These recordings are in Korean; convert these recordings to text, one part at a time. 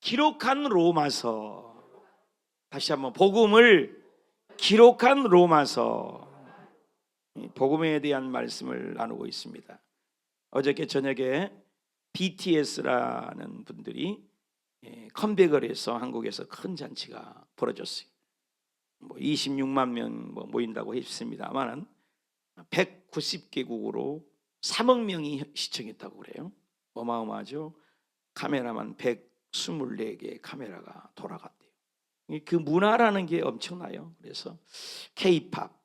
기록한 로마서. 다시 한번, 복음을 기록한 로마서. 복음에 대한 말씀을 나누고 있습니다. 어저께 저녁에 BTS라는 분들이 컴백을 해서 한국에서 큰 잔치가 벌어졌어요. 26만 명 모인다고 했습니다만 190개국으로 3억 명이 시청했다고 그래요. 어마어마하죠. 카메라만 124개의 카메라가 돌아갔대요. 그 문화라는 게 엄청나요. 그래서 K-팝,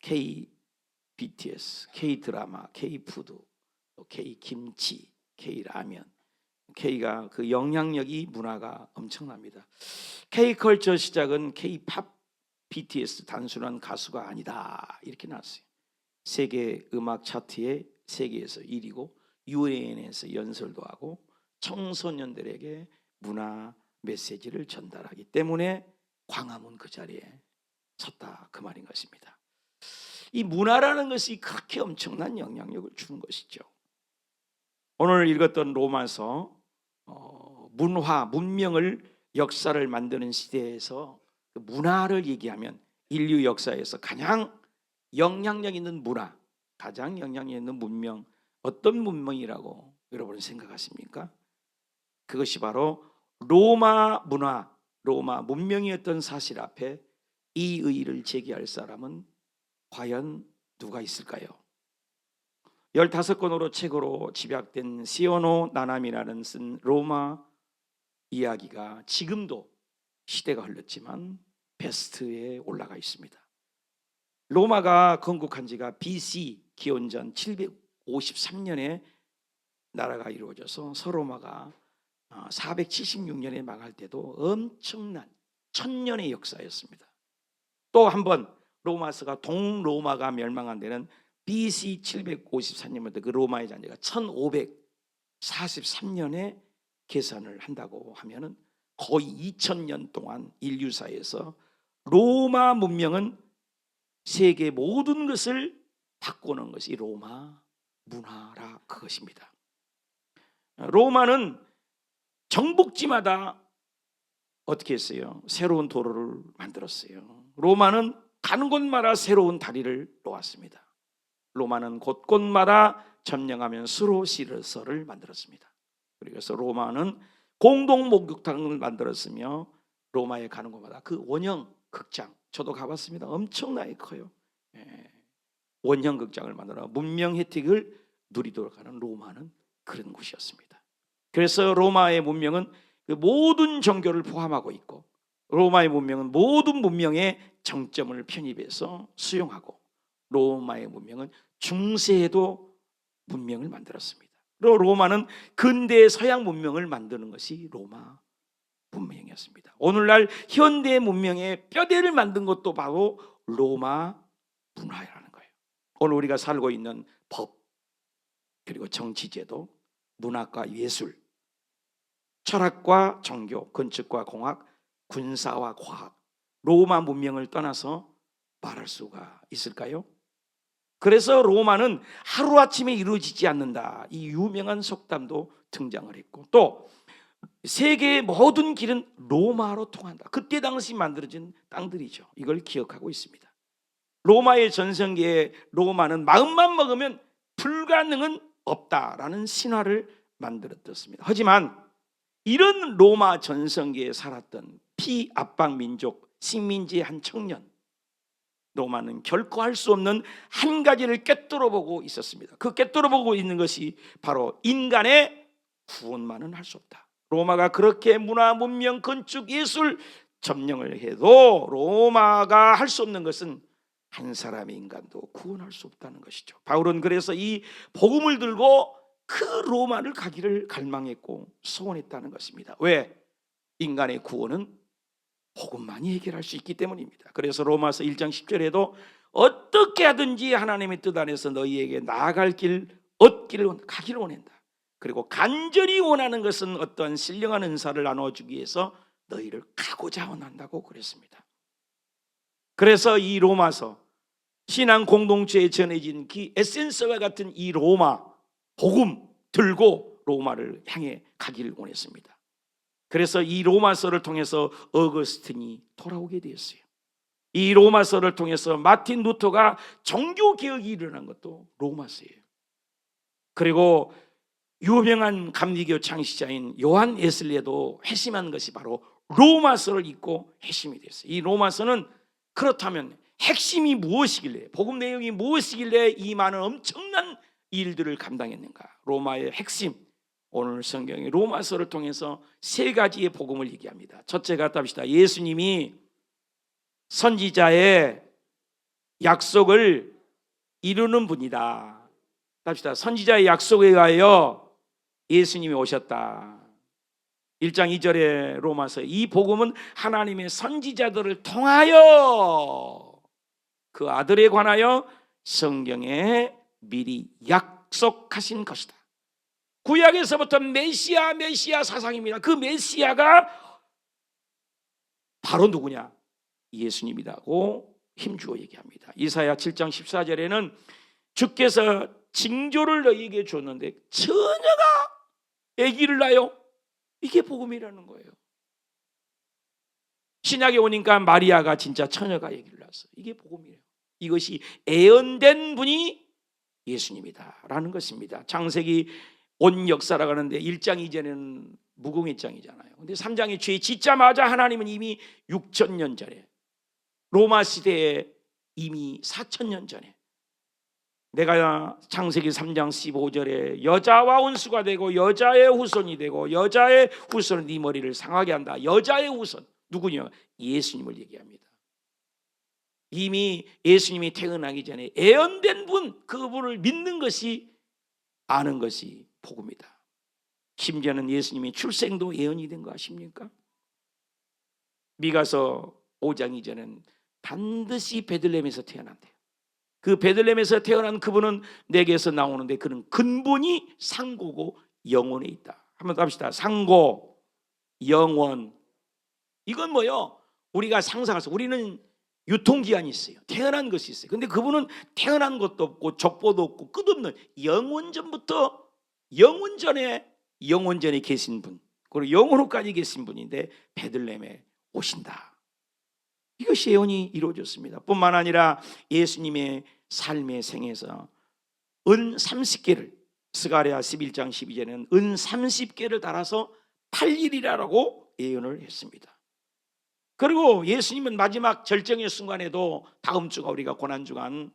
K-BTS, K-드라마, K-푸드, K-김치, K-라면, K가 그 영향력이, 문화가 엄청납니다. K-컬처 시작은 K-팝, BTS 단순한 가수가 아니다, 이렇게 나왔어요. 세계 음악 차트에 세계에서 1위고 UN에서 연설도 하고 청소년들에게 문화 메시지를 전달하기 때문에 광화문 그 자리에 섰다, 그 말인 것입니다. 이 문화라는 것이 그렇게 엄청난 영향력을 주는 것이죠. 오늘 읽었던 로마서, 문화, 문명을, 역사를 만드는 시대에서 그 문화를 얘기하면 인류 역사에서 가장 영향력 있는 문화, 가장 영향력 있는 문명, 어떤 문명이라고 여러분 생각하십니까? 그것이 바로 로마 문화, 로마 문명이었던 사실 앞에 이 의의를 제기할 사람은 과연 누가 있을까요? 15권으로 책으로 집약된 시오노 나나미라는 쓴 로마 이야기가 지금도 시대가 흘렀지만 베스트에 올라가 있습니다. 로마가 건국한 지가 BC 기원전 753년에 나라가 이루어져서 서로마가 476년에 망할 때도 엄청난 1000년의 역사였습니다. 또 한 번 로마서가 동로마가 멸망한 데는 BC 754년부터 그 로마의 잔재가 1543년에 계산을 한다고 하면은 거의 2000년 동안 인류사에서 로마 문명은 세계 모든 것을 바꾸는 것이 로마 문화라, 그것입니다. 로마는 정복지마다 어떻게 했어요? 새로운 도로를 만들었어요. 로마는 가는 곳마다 새로운 다리를 놓았습니다. 로마는 곳곳마다 점령하면 수로시설을 만들었습니다. 그래서 로마는 공동 목욕탕을 만들었으며 로마에 가는 곳마다 그 원형 극장, 저도 가봤습니다. 엄청나게 커요. 원형 극장을 만들어 문명 혜택을 누리도록 하는 로마는 그런 곳이었습니다. 그래서 로마의 문명은 그 모든 종교를 포함하고 있고, 로마의 문명은 모든 문명의 정점을 편입해서 수용하고, 로마의 문명은 중세에도 문명을 만들었습니다. 그리고 로마는 근대 서양 문명을 만드는 것이 로마 문명이었습니다. 오늘날 현대 문명의 뼈대를 만든 것도 바로 로마 문화라는 거예요. 오늘 우리가 살고 있는 법, 그리고 정치제도, 문학과 예술, 철학과 종교, 건축과 공학, 군사와 과학, 로마 문명을 떠나서 말할 수가 있을까요? 그래서 로마는 하루아침에 이루어지지 않는다, 이 유명한 속담도 등장을 했고, 또 세계의 모든 길은 로마로 통한다. 그때 당시 만들어진 땅들이죠. 이걸 기억하고 있습니다. 로마의 전성기에 로마는 마음만 먹으면 불가능은 없다라는 신화를 만들었습니다. 하지만 이런 로마 전성기에 살았던 피압박 민족, 식민지의 한 청년, 로마는 결코 할 수 없는 한 가지를 꿰뚫어 보고 있었습니다. 그 꿰뚫어 보고 있는 것이 바로 인간의 구원만은 할 수 없다. 로마가 그렇게 문화, 문명, 건축, 예술 점령을 해도 로마가 할 수 없는 것은 한 사람의 인간도 구원할 수 없다는 것이죠. 바울은 그래서 이 복음을 들고 그 로마를 가기를 갈망했고 소원했다는 것입니다. 왜? 인간의 구원은 복음만이 해결할 수 있기 때문입니다. 그래서 로마서 1장 10절에도 어떻게 하든지 하나님의 뜻 안에서 너희에게 나아갈 길, 얻기를, 가기를 원한다. 그리고 간절히 원하는 것은 어떠한 신령한 은사를 나눠주기 위해서 너희를 가고자 원한다고 그랬습니다. 그래서 이 로마서, 신앙 공동체에 전해진 그 에센스와 같은 이 로마 복음 들고 로마를 향해 가기를 원했습니다. 그래서 이 로마서를 통해서 어거스틴이 돌아오게 되었어요. 이 로마서를 통해서 마틴 루터가 종교개혁이 일어난 것도 로마서예요. 그리고 유명한 감리교 창시자인 요한 웨슬리도 회심한 것이 바로 로마서를 읽고 회심이 됐어요. 이 로마서는 그렇다면 핵심이 무엇이길래, 복음 내용이 무엇이길래 이 많은 엄청난 일들을 감당했는가? 로마의 핵심, 오늘 성경의 로마서를 통해서 세 가지의 복음을 얘기합니다. 첫째가 답시다. 예수님이 선지자의 약속을 이루는 분이다. 답시다. 선지자의 약속에 의하여 예수님이 오셨다. 1장 2절의 로마서, 이 복음은 하나님의 선지자들을 통하여 그 아들에 관하여 성경에 미리 약속하신 것이다. 구약에서부터 메시아 사상입니다. 그 메시아가 바로 누구냐? 예수님이라고 힘주어 얘기합니다. 이사야 7장 14절에는 주께서 징조를 너희에게 줬는데 처녀가 아기를 낳아요. 이게 복음이라는 거예요. 신약에 오니까 마리아가 진짜 처녀가 아기를 낳았어요. 이게 복음이에요. 이것이 예언된 분이 예수님이다라는 것입니다. 창세기 온 역사라고 하는데 1장 이전에는 무궁의 장이잖아요. 근데 3장에 죄 짓자마자 하나님은 이미 6,000년 전에, 로마 시대에 이미 4,000년 전에, 내가 창세기 3장 15절에 여자와 원수가 되고 여자의 후손이 되고 여자의 후손은 네 머리를 상하게 한다. 여자의 후손 누구냐? 예수님을 얘기합니다. 이미 예수님이 태어나기 전에 예언된 분, 그분을 믿는 것이, 아는 것이 복음이다. 심지어는 예수님이 출생도 예언이 된 거 아십니까? 미가서 5장 이전은 반드시 베들레헴에서 태어난대요. 그 베들레헴에서 태어난 그분은 내게서 나오는데 그는 근본이 상고고 영원에 있다. 한번 더 합시다. 상고, 영원. 이건 뭐요? 우리가 상상해서, 우리는 유통기한이 있어요. 태어난 것이 있어요. 근데 그분은 태어난 것도 없고 족보도 없고 끝없는 영원전부터 영원전에 계신 분, 그리고 영원후까지 계신 분인데 베들레헴에 오신다. 이것이 예언이 이루어졌습니다. 뿐만 아니라 예수님의 삶의 생에서 은 30개를, 스가랴 11장 12절에는 은 30개를 달아서 8일이라고 예언을 했습니다. 그리고 예수님은 마지막 절정의 순간에도, 다음 주가 우리가 고난주간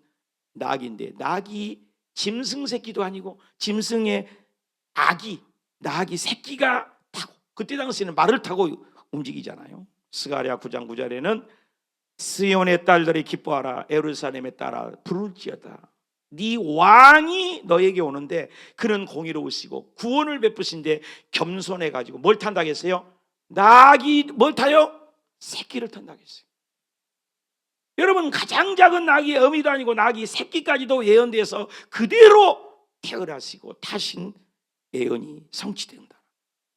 낙인데, 낙이 짐승 새끼도 아니고 짐승의 낙이 새끼가 타고, 그때 당시에는 말을 타고 움직이잖아요. 스가랴 9장 9절에는 스ион의 딸들이 기뻐하라, 예루살렘의 딸아 부를지어다. 네 왕이 너에게 오는데 그는 공의로우시고 구원을 베푸신데 겸손해 가지고 뭘 탄다고 했어요? 낙이 뭘 타요? 새끼를 탄다고 했어요. 여러분, 가장 작은 낙이 어미도 아니고 낙이 새끼까지도 예언돼서 그대로 태어나시고 타신 예언이 성취된다.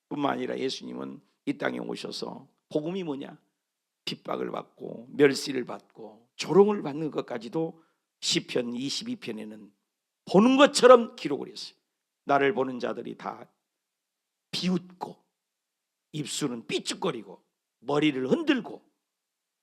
뿐만 아니라 예수님은 이 땅에 오셔서 복음이 뭐냐? 핍박을 받고 멸시를 받고 조롱을 받는 것까지도 시편 22편에는 보는 것처럼 기록을 했어요. 나를 보는 자들이 다 비웃고 입술은 삐죽거리고 머리를 흔들고,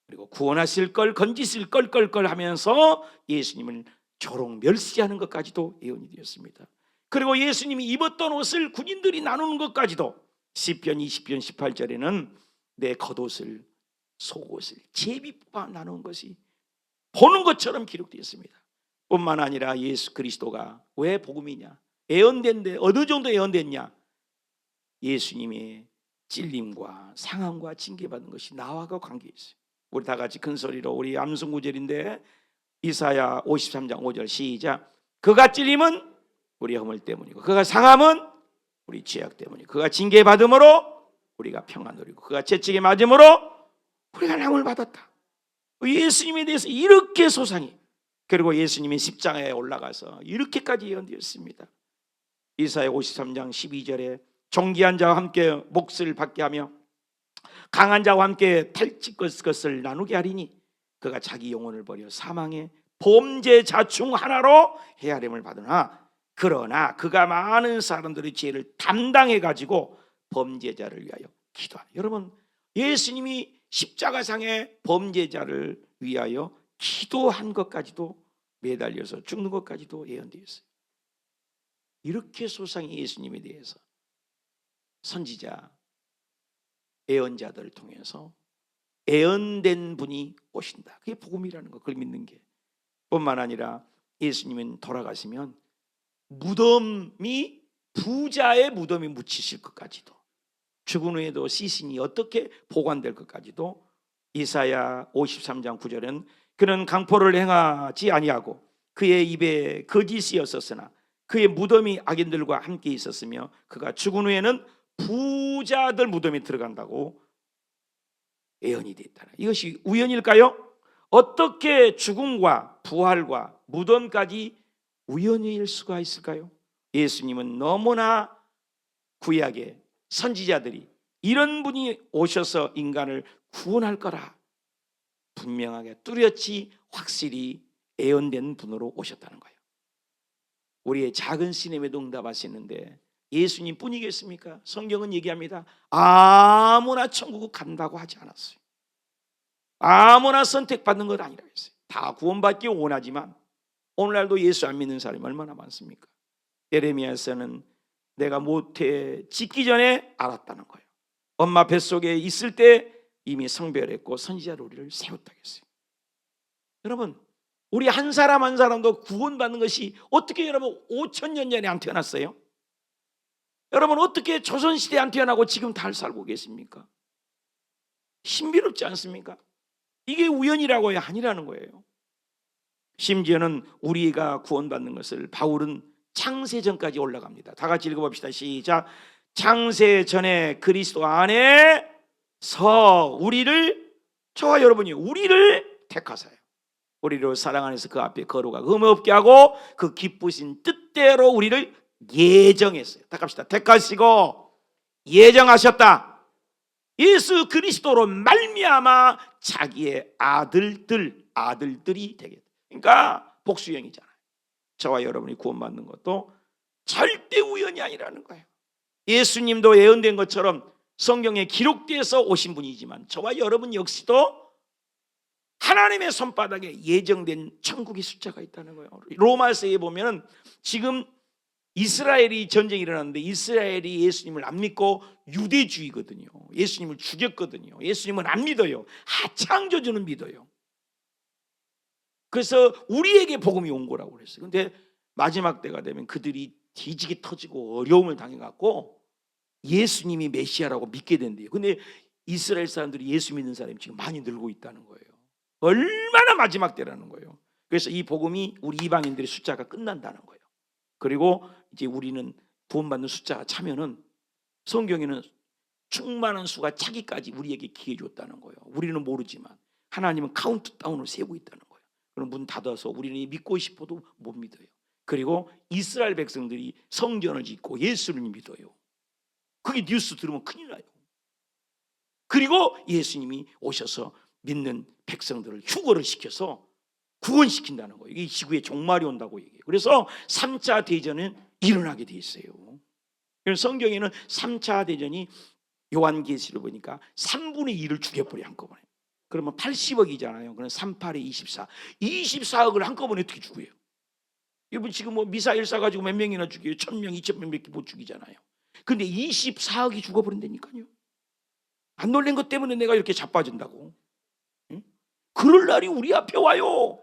그리고 구원하실 걸, 건지실 걸 하면서 예수님을 조롱 멸시하는 것까지도 예언이 되었습니다. 그리고 예수님이 입었던 옷을 군인들이 나누는 것까지도 시편 20편 18절에는 내 겉옷을, 속옷을 제비 뽑아 나눈 것이 보는 것처럼 기록되었습니다. 뿐만 아니라 예수 그리스도가 왜 복음이냐? 예언된데 어느 정도 예언됐냐? 예수님의 찔림과 상함과 징계받은 것이 나와 관계 있어요. 우리 다 같이 큰 소리로, 우리 암송 구절인데 이사야 53장 5절 시작. 그가 찔림은 우리 허물 때문이고 그가 상함은 우리 죄악 때문이고 그가 징계받음으로 우리가 평안 누리고 그가 채찍에 맞음으로 우리가 낭을 받았다. 예수님에 대해서 이렇게 소상히, 그리고 예수님이 십자가에 올라가서 이렇게까지 예언되었습니다. 이사야 53장 12절에 존귀한 자와 함께 몫을 받게 하며 강한 자와 함께 탈취 것을 나누게 하리니 그가 자기 영혼을 버려 사망의 범죄자 중 하나로 헤아림을 받으나 그러나 그가 많은 사람들의 죄를 담당해 가지고 범죄자를 위하여 기도하는. 여러분, 예수님이 십자가상의 범죄자를 위하여 기도한 것까지도 매달려서 죽는 것까지도 예언되어 있어요. 이렇게 소상히 예수님에 대해서 선지자, 예언자들을 통해서 예언된 분이 오신다. 그게 복음이라는 거, 그걸 믿는 게. 뿐만 아니라 예수님은 돌아가시면 무덤이 부자의 무덤이 묻히실 것까지도, 죽은 후에도 시신이 어떻게 보관될 것까지도 이사야 53장 9절은 그는 강포를 행하지 아니하고 그의 입에 거짓이 없었으나 그의 무덤이 악인들과 함께 있었으며 그가 죽은 후에는 부자들 무덤에 들어간다고 예언이 되었다. 이것이 우연일까요? 어떻게 죽음과 부활과 무덤까지 우연일 수가 있을까요? 예수님은 너무나 구약의 선지자들이 이런 분이 오셔서 인간을 구원할 거라 분명하게 뚜렷이 확실히 예언된 분으로 오셨다는 거예요. 우리의 작은 시름에도 응답하시는데 예수님 뿐이겠습니까? 성경은 얘기합니다. 아무나 천국 간다고 하지 않았어요. 아무나 선택받는 것 아니라고 했어요. 다 구원받기 원하지만 오늘날도 예수 안 믿는 사람이 얼마나 많습니까? 예레미야에서는 내가 모태 짓기 전에 알았다는 거예요. 엄마 뱃속에 있을 때 이미 성별했고 선지자로 우리를 세웠다고 했어요. 여러분, 우리 한 사람 한 사람도 구원받는 것이 어떻게 여러분 5,000년 전에 안 태어났어요? 여러분 어떻게 조선시대에 안 태어나고 지금 잘 살고 계십니까? 신비롭지 않습니까? 이게 우연이라고야 아니라는 거예요. 심지어는 우리가 구원받는 것을 바울은 창세전까지 올라갑니다. 다 같이 읽어봅시다. 시작. 창세 전에 그리스도 안에서 우리를, 저와 여러분이 우리를 택하사요. 우리를 사랑 안에서 그 앞에 거룩하 흠없게 하고 그 기쁘신 뜻대로 우리를 예정했어요. 다 갑시다. 택하시고 예정하셨다. 예수 그리스도로 말미암아 자기의 아들들이 되겠다. 그러니까 복수형이잖아요. 저와 여러분이 구원받는 것도 절대 우연이 아니라는 거예요. 예수님도 예언된 것처럼 성경에 기록돼서 오신 분이지만 저와 여러분 역시도 하나님의 손바닥에 예정된 천국의 숫자가 있다는 거예요. 로마서에 보면 지금 이스라엘이 전쟁이 일어났는데 이스라엘이 예수님을 안 믿고 유대주의거든요. 예수님을 죽였거든요. 예수님은 안 믿어요. 창조주는 믿어요. 그래서 우리에게 복음이 온 거라고 그랬어요. 근데 마지막 때가 되면 그들이 뒤지게 터지고 어려움을 당해갖고 예수님이 메시아라고 믿게 된대요. 근데 이스라엘 사람들이 예수 믿는 사람이 지금 많이 늘고 있다는 거예요. 얼마나 마지막 때라는 거예요. 그래서 이 복음이 우리 이방인들의 숫자가 끝난다는 거예요. 그리고 이제 우리는 구원받는 숫자가 차면은 성경에는 충만한 수가 차기까지 우리에게 기회 줬다는 거예요. 우리는 모르지만 하나님은 카운트다운을 세우고 있다는 거예요. 그럼 문 닫아서 우리는 믿고 싶어도 못 믿어요. 그리고 이스라엘 백성들이 성전을 짓고 예수를 믿어요. 그게 뉴스 들으면 큰일 나요. 그리고 예수님이 오셔서 믿는 백성들을 휴거를 시켜서 구원시킨다는 거예요. 이 지구에 종말이 온다고 얘기해요. 그래서 3차 대전은 일어나게 돼 있어요. 성경에는 3차 대전이 요한계시를 보니까 3분의 2를 죽여버려 한꺼번에. 그러면 80억이잖아요. 그럼 38에 24. 24억을 한꺼번에 어떻게 죽여요? 여러분 지금 뭐 미사일 쏴가지고 몇 명이나 죽여요? 1,000명, 2,000명밖에 못 죽이잖아요. 근데 24억이 죽어버린다니까요. 안 놀란 것 때문에 내가 이렇게 자빠진다고. 응? 그럴 날이 우리 앞에 와요.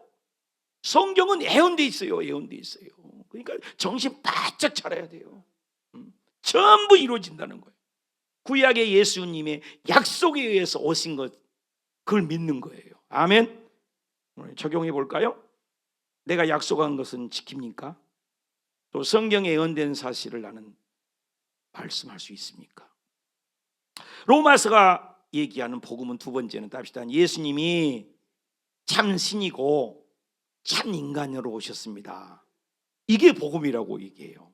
성경은 예언돼 있어요. 예언돼 있어요. 그러니까 정신 바짝 차려야 돼요. 전부 이루어진다는 거예요. 구약의 예수님의 약속에 의해서 오신 것, 그걸 믿는 거예요. 아멘. 적용해 볼까요? 내가 약속한 것은 지킵니까? 또 성경에 예언된 사실을 나는 말씀할 수 있습니까? 로마서가 얘기하는 복음은 두 번째는 답시다. 예수님이 참 신이고 참 인간으로 오셨습니다. 이게 복음이라고 얘기해요.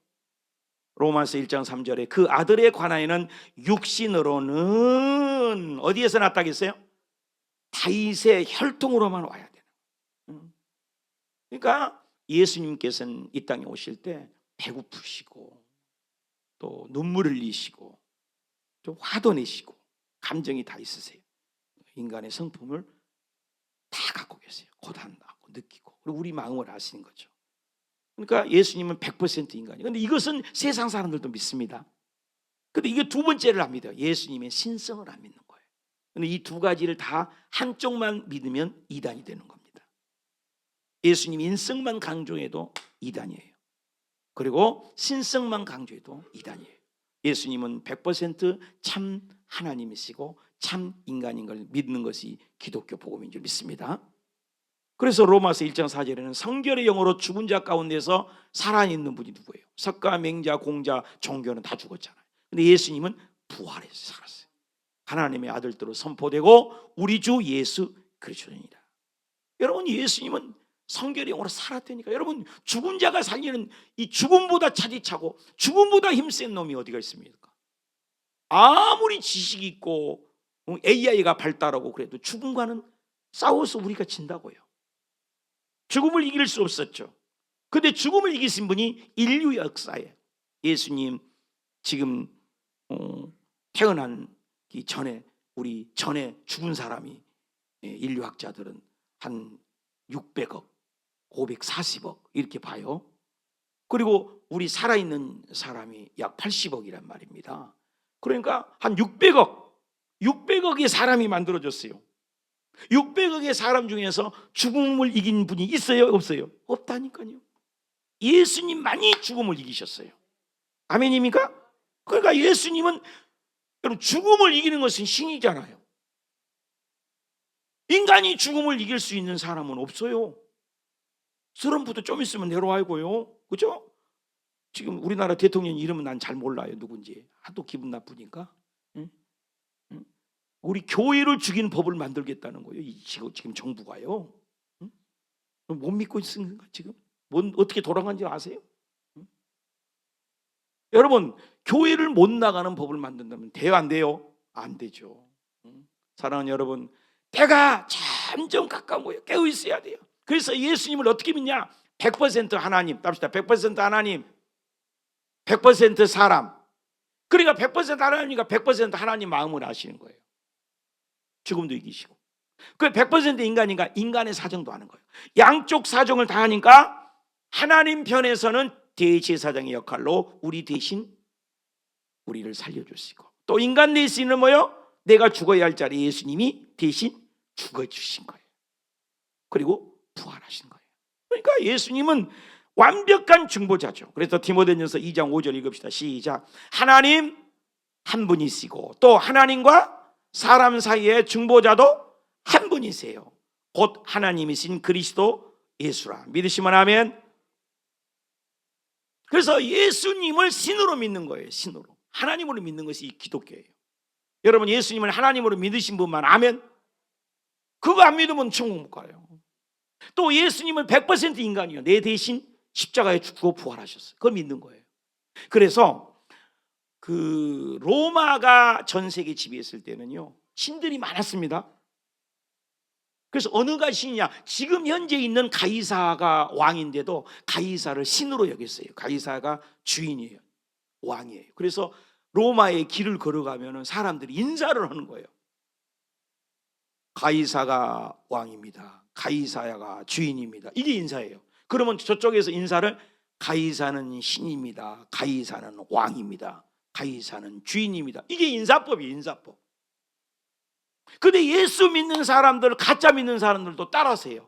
로마서 1장 3절에 그 아들에 관하여는 육신으로는 어디에서 났다겠어요? 다윗의 혈통으로만 와야 되는. 그러니까 예수님께서는 이 땅에 오실 때 배고프시고 또 눈물을 흘리시고 좀 화도 내시고 감정이 다 있으세요. 인간의 성품을 다 갖고 계세요. 고단하고 느끼고. 그리고 우리 마음을 아시는 거죠. 그러니까 예수님은 100% 인간이에요. 그런데 이것은 세상 사람들도 믿습니다. 근데 이게 두 번째를 안 믿어요. 예수님의 신성을 안 믿는 거예요. 근데 이 두 가지를 다 한쪽만 믿으면 이단이 되는 겁니다. 예수님 인성만 강조해도 이단이에요. 그리고 신성만 강조해도 이단이에요. 예수님은 100% 참 하나님이시고 참 인간인 걸 믿는 것이 기독교 복음인 줄 믿습니다. 그래서 로마서 1장 4절에는 성결의 영으로 죽은 자 가운데서 살아있는 분이 누구예요? 석가, 맹자, 공자, 종교는 다 죽었잖아요. 근데 예수님은 부활해서 살았어요. 하나님의 아들들로 선포되고 우리 주 예수 그리스도입니다. 여러분, 예수님은 성결의 영으로 살았다니까. 여러분, 죽은 자가 살리는 이 죽음보다 차디차고 죽음보다 힘센 놈이 어디가 있습니까? 아무리 지식이 있고 AI가 발달하고 그래도 죽음과는 싸워서 우리가 진다고요. 죽음을 이길 수 없었죠. 근데 죽음을 이기신 분이 인류 역사에 예수님 지금 태어나기 전에 우리 전에 죽은 사람이 인류학자들은 한 600억, 540억 이렇게 봐요. 그리고 우리 살아있는 사람이 약 80억이란 말입니다. 그러니까 한 600억의 사람이 만들어졌어요. 600억의 사람 중에서 죽음을 이긴 분이 있어요? 없어요? 없다니까요. 예수님만이 죽음을 이기셨어요. 아멘입니까? 그러니까 예수님은 여러분 죽음을 이기는 것은 신이잖아요. 인간이 죽음을 이길 수 있는 사람은 없어요. 트럼프도 좀 있으면 내려와고요. 그죠? 지금 우리나라 대통령 이름은 난 잘 몰라요. 누군지. 하도 기분 나쁘니까. 응? 응? 우리 교회를 죽이는 법을 만들겠다는 거예요. 지금 정부가요. 응? 못 믿고 있습니까 지금? 어떻게 돌아간지 아세요? 응? 여러분, 교회를 못 나가는 법을 만든다면 돼요, 안 돼요? 안 되죠. 응? 사랑하는 여러분, 때가 점점 가까운 거예요. 깨어 있어야 돼요. 그래서 예수님을 어떻게 믿냐? 100% 하나님, 답시다. 100% 하나님, 100% 사람. 그러니까 100% 하나님이니까 100% 하나님 마음을 아시는 거예요. 죽음도 이기시고. 그 100% 인간이니까 인간의 사정도 하는 거예요. 양쪽 사정을 다 하니까 하나님 편에서는 대제사장의 역할로 우리 대신 우리를 살려주시고, 또 인간 내시는 뭐요? 내가 죽어야 할 자리 예수님이 대신 죽어주신 거예요. 그리고 부활하신 거예요. 그러니까 예수님은 완벽한 중보자죠. 그래서 디모데전서 2장 5절 읽읍시다. 시작. 하나님 한 분이시고 또 하나님과 사람 사이의 중보자도 한 분이세요. 곧 하나님이신 그리스도 예수라. 믿으시면 아멘. 그래서 예수님을 신으로 믿는 거예요. 신으로. 하나님으로 믿는 것이 기독교예요. 여러분, 예수님을 하나님으로 믿으신 분만 아멘. 그거 안 믿으면 천국 못 가요. 또 예수님은 100% 인간이요. 내 대신 십자가에 죽고 부활하셨어요. 그걸 믿는 거예요. 그래서 그 로마가 전 세계 지배했을 때는요, 신들이 많았습니다. 그래서 어느가 신이냐? 지금 현재 있는 가이사가 왕인데도 가이사를 신으로 여겼어요. 가이사가 주인이에요. 왕이에요. 그래서 로마의 길을 걸어가면 사람들이 인사를 하는 거예요. 가이사가 왕입니다. 가이사야가 주인입니다. 이게 인사예요. 그러면 저쪽에서 인사를 가이사는 신입니다. 가이사는 왕입니다. 가이사는 주인입니다. 이게 인사법이에요. 인사법. 근데 예수 믿는 사람들, 가짜 믿는 사람들도 따라서요.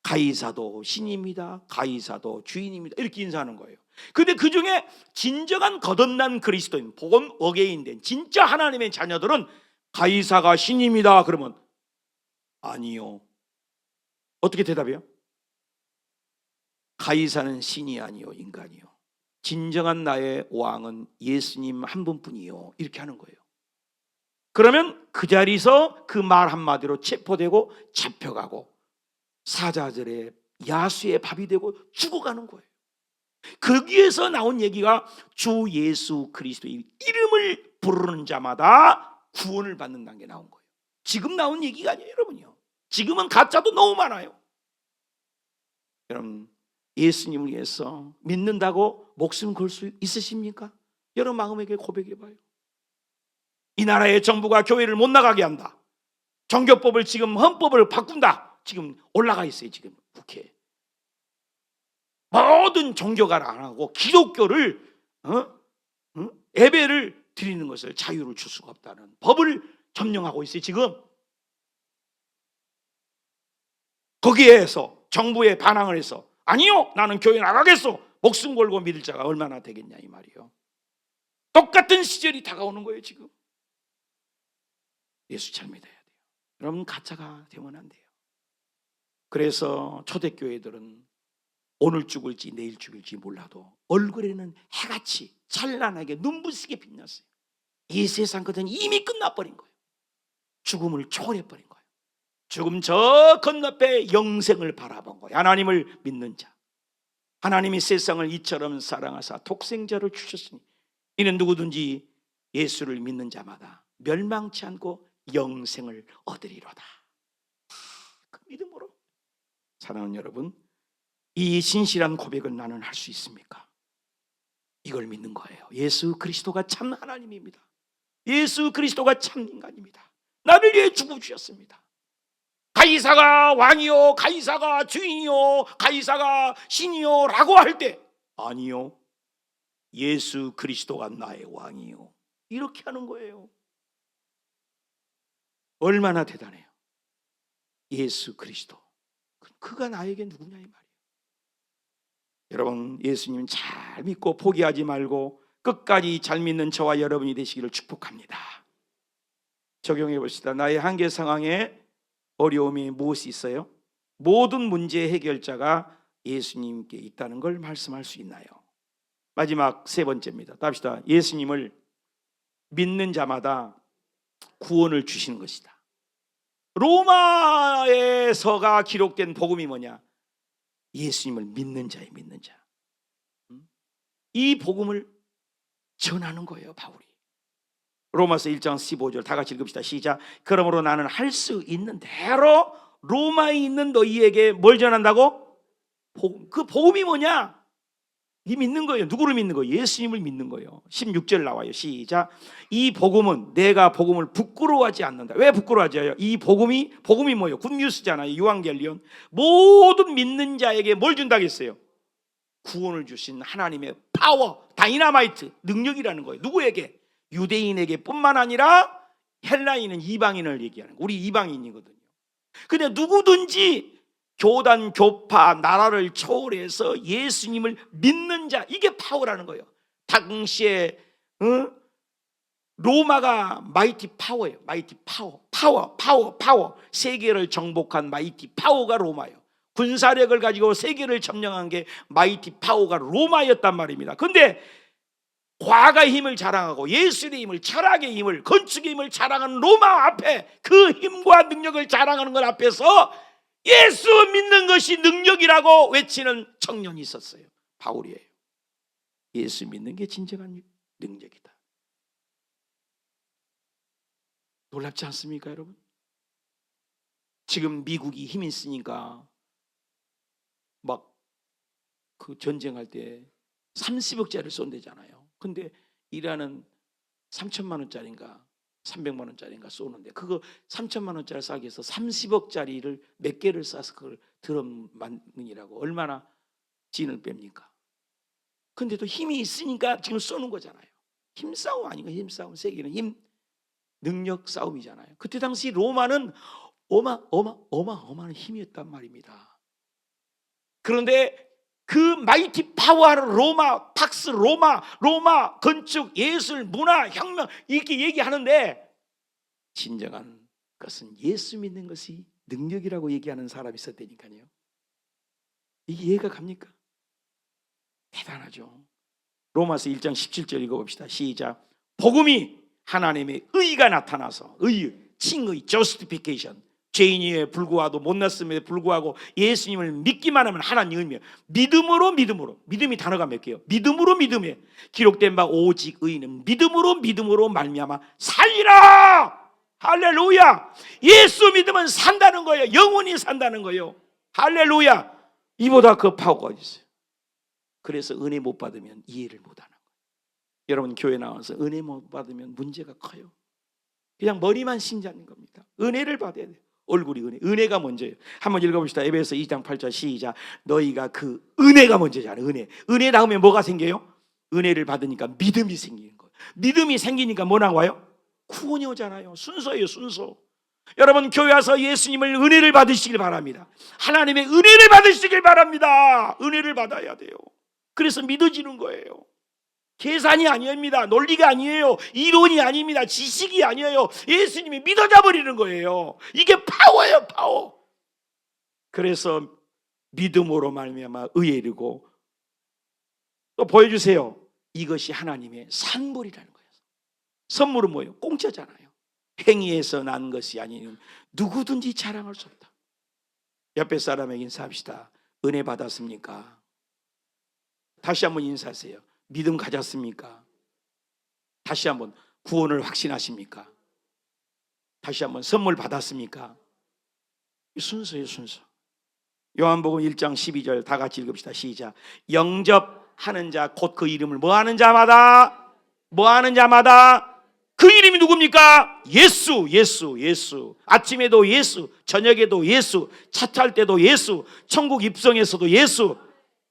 가이사도 신입니다. 가이사도 주인입니다. 이렇게 인사하는 거예요. 근데 그 중에 진정한 거듭난 그리스도인, 본 어게인된 진짜 하나님의 자녀들은 가이사가 신입니다. 그러면 아니요. 어떻게 대답해요? 가이사는 신이 아니요, 인간이요. 진정한 나의 왕은 예수님 한 분뿐이요. 이렇게 하는 거예요. 그러면 그 자리에서 그 말 한마디로 체포되고 잡혀가고 사자들의 야수의 밥이 되고 죽어가는 거예요. 거기에서 나온 얘기가 주 예수 그리스도의 이름을 부르는 자마다 구원을 받는다는 게 나온 거예요. 지금 나온 얘기가 아니에요, 여러분요. 지금은 가짜도 너무 많아요. 여러분, 예수님을 위해서 믿는다고 목숨 걸 수 있으십니까? 여러분 마음에게 고백해봐요. 이 나라의 정부가 교회를 못 나가게 한다. 종교법을 지금 헌법을 바꾼다. 지금 올라가 있어요. 지금 국회에. 모든 종교가 안 하고 기독교를 예배를 드리는 것을 자유를 줄 수가 없다는 법을 점령하고 있어요. 지금 거기에서 정부에 반항을 해서 아니요, 나는 교회 나가겠어. 목숨 걸고 믿을 자가 얼마나 되겠냐 이 말이요. 똑같은 시절이 다가오는 거예요. 지금 예수 잘 믿어야 돼요. 여러분 가짜가 되면 안 돼요. 그래서 초대교회들은 오늘 죽을지 내일 죽을지 몰라도 얼굴에는 해같이 찬란하게 눈부시게 빛났어요. 이 세상 것은 이미 끝나버린 거예요. 죽음을 초월해버린 거예요. 죽음 저 건너편에 영생을 바라본 거예요. 하나님을 믿는 자. 하나님이 세상을 이처럼 사랑하사 독생자를 주셨으니 이는 누구든지 예수를 믿는 자마다 멸망치 않고 영생을 얻으리로다. 그 믿음으로 사랑하는 여러분, 이 진실한 고백을 나는 할 수 있습니까? 이걸 믿는 거예요. 예수 그리스도가 참 하나님입니다. 예수 그리스도가 참 인간입니다. 나를 위해 죽어주셨습니다. 가이사가 왕이요, 가이사가 주인이요, 가이사가 신이요 라고 할 때 아니요, 예수 그리스도가 나의 왕이요, 이렇게 하는 거예요. 얼마나 대단해요. 예수 그리스도, 그가 나에게 누구냐 이 말이에요. 여러분 예수님 잘 믿고 포기하지 말고 끝까지 잘 믿는 저와 여러분이 되시기를 축복합니다. 적용해 봅시다. 나의 한계 상황에 어려움이 무엇이 있어요? 모든 문제의 해결자가 예수님께 있다는 걸 말씀할 수 있나요? 마지막 세 번째입니다. 답시다. 예수님을 믿는 자마다 구원을 주시는 것이다. 로마에서가 기록된 복음이 뭐냐? 예수님을 믿는 자예요. 믿는 자. 이 복음을 전하는 거예요. 바울이. 로마서 1장 15절 다 같이 읽읍시다. 시작. 그러므로 나는 할 수 있는 대로 로마에 있는 너희에게 뭘 전한다고? 복음. 그 복음이 뭐냐? 이 믿는 거예요. 누구를 믿는 거예요? 예수님을 믿는 거예요. 16절 나와요. 시작. 이 복음은 내가 복음을 부끄러워하지 않는다. 왜 부끄러워하지 않아요? 이 복음이 뭐예요? 굿뉴스잖아요. 유앙겔리온. 모든 믿는 자에게 뭘 준다고 했어요? 구원을 주신 하나님의 파워, 다이너마이트, 능력이라는 거예요. 누구에게? 유대인에게 뿐만 아니라 헬라인은 이방인을 얘기하는 거예요. 우리 이방인이거든요. 근데 누구든지 교단, 교파, 나라를 초월해서 예수님을 믿는 자, 이게 파워라는 거예요. 당시에 로마가 마이티 파워예요. 마이티 파워. 세계를 정복한 마이티 파워가 로마예요. 군사력을 가지고 세계를 점령한 게 마이티 파워가 로마였단 말입니다. 근데 과거의 힘을 자랑하고 예술의 힘을, 철학의 힘을, 건축의 힘을 자랑하는 로마 앞에, 그 힘과 능력을 자랑하는 것 앞에서 예수 믿는 것이 능력이라고 외치는 청년이 있었어요. 바울이에요. 예수 믿는 게 진정한 능력이다. 놀랍지 않습니까, 여러분? 지금 미국이 힘이 있으니까 막 그 전쟁할 때 30억짜리를 쏜대잖아요. 근데 이란은 3천만 원짜리인가 300만 원짜리인가 쏘는데, 그거 3천만 원짜리 싸기 위해서 30억짜리를 몇 개를 싸서 그걸 드럼 만능이라고 얼마나 진을 뺍니까? 근데도 힘이 있으니까 지금 쏘는 거잖아요. 힘싸움 아닌가? 힘싸움. 세계는 힘, 능력 싸움이잖아요. 그때 당시 로마는 어마어마한 힘이었단 말입니다. 그런데 그 마이티 파워하는 로마, 팍스 로마 건축, 예술, 문화, 혁명 이렇게 얘기하는데 진정한 것은 예수 믿는 것이 능력이라고 얘기하는 사람이 있었다니까요. 이게 이해가 갑니까? 대단하죠. 로마서 1장 17절 읽어봅시다. 시작. 복음이 하나님의 의가 나타나서, 칭의, justification, 죄인임에 불구하고 못났음에도 불구하고 예수님을 믿기만 하면 하나님 의미예요. 믿음으로, 믿음이 단어가 몇 개요? 믿음으로 믿음에 기록된 바 오직 의인은 믿음으로 말미암아 살리라. 할렐루야. 예수 믿으면 산다는 거예요. 영원히 산다는 거예요. 할렐루야. 이보다 그 파워가 어디 있어요? 그래서 은혜 못 받으면 이해를 못 하는 거예요. 여러분 교회 나와서 은혜 못 받으면 문제가 커요. 그냥 머리만 신자는 겁니다. 은혜를 받아야 돼요. 얼굴이 은혜가 먼저예요. 한번 읽어봅시다. 에베소 2장 8절 시작. 너희가 그 은혜가 먼저잖아요. 은혜 나오면 뭐가 생겨요? 은혜를 받으니까 믿음이 생기는 거예요. 믿음이 생기니까 뭐 나와요? 구원이 오잖아요. 순서예요, 순서. 여러분 교회 와서 예수님을 은혜를 받으시길 바랍니다. 하나님의 은혜를 받으시길 바랍니다. 은혜를 받아야 돼요. 그래서 믿어지는 거예요. 계산이 아닙니다. 논리가 아니에요. 이론이 아닙니다. 지식이 아니에요. 예수님이 믿어져 버리는 거예요. 이게 파워예요, 파워. 그래서 믿음으로 말미암아 의에 이르고, 또 보여주세요. 이것이 하나님의 선물이라는 거예요. 선물은 뭐예요? 공짜잖아요. 행위에서 난 것이 아니면 누구든지 자랑할 수 없다. 옆에 사람에게 인사합시다. 은혜 받았습니까? 다시 한번 인사하세요. 믿음 가졌습니까? 다시 한번 구원을 확신하십니까? 다시 한번 선물 받았습니까? 순서예요, 순서. 요한복음 1장 12절 다 같이 읽읍시다. 시작. 영접하는 자 곧 그 이름을 뭐하는 자마다 그 이름이 누굽니까? 예수. 아침에도 예수, 저녁에도 예수, 차 탈 때도 예수, 천국 입성에서도 예수,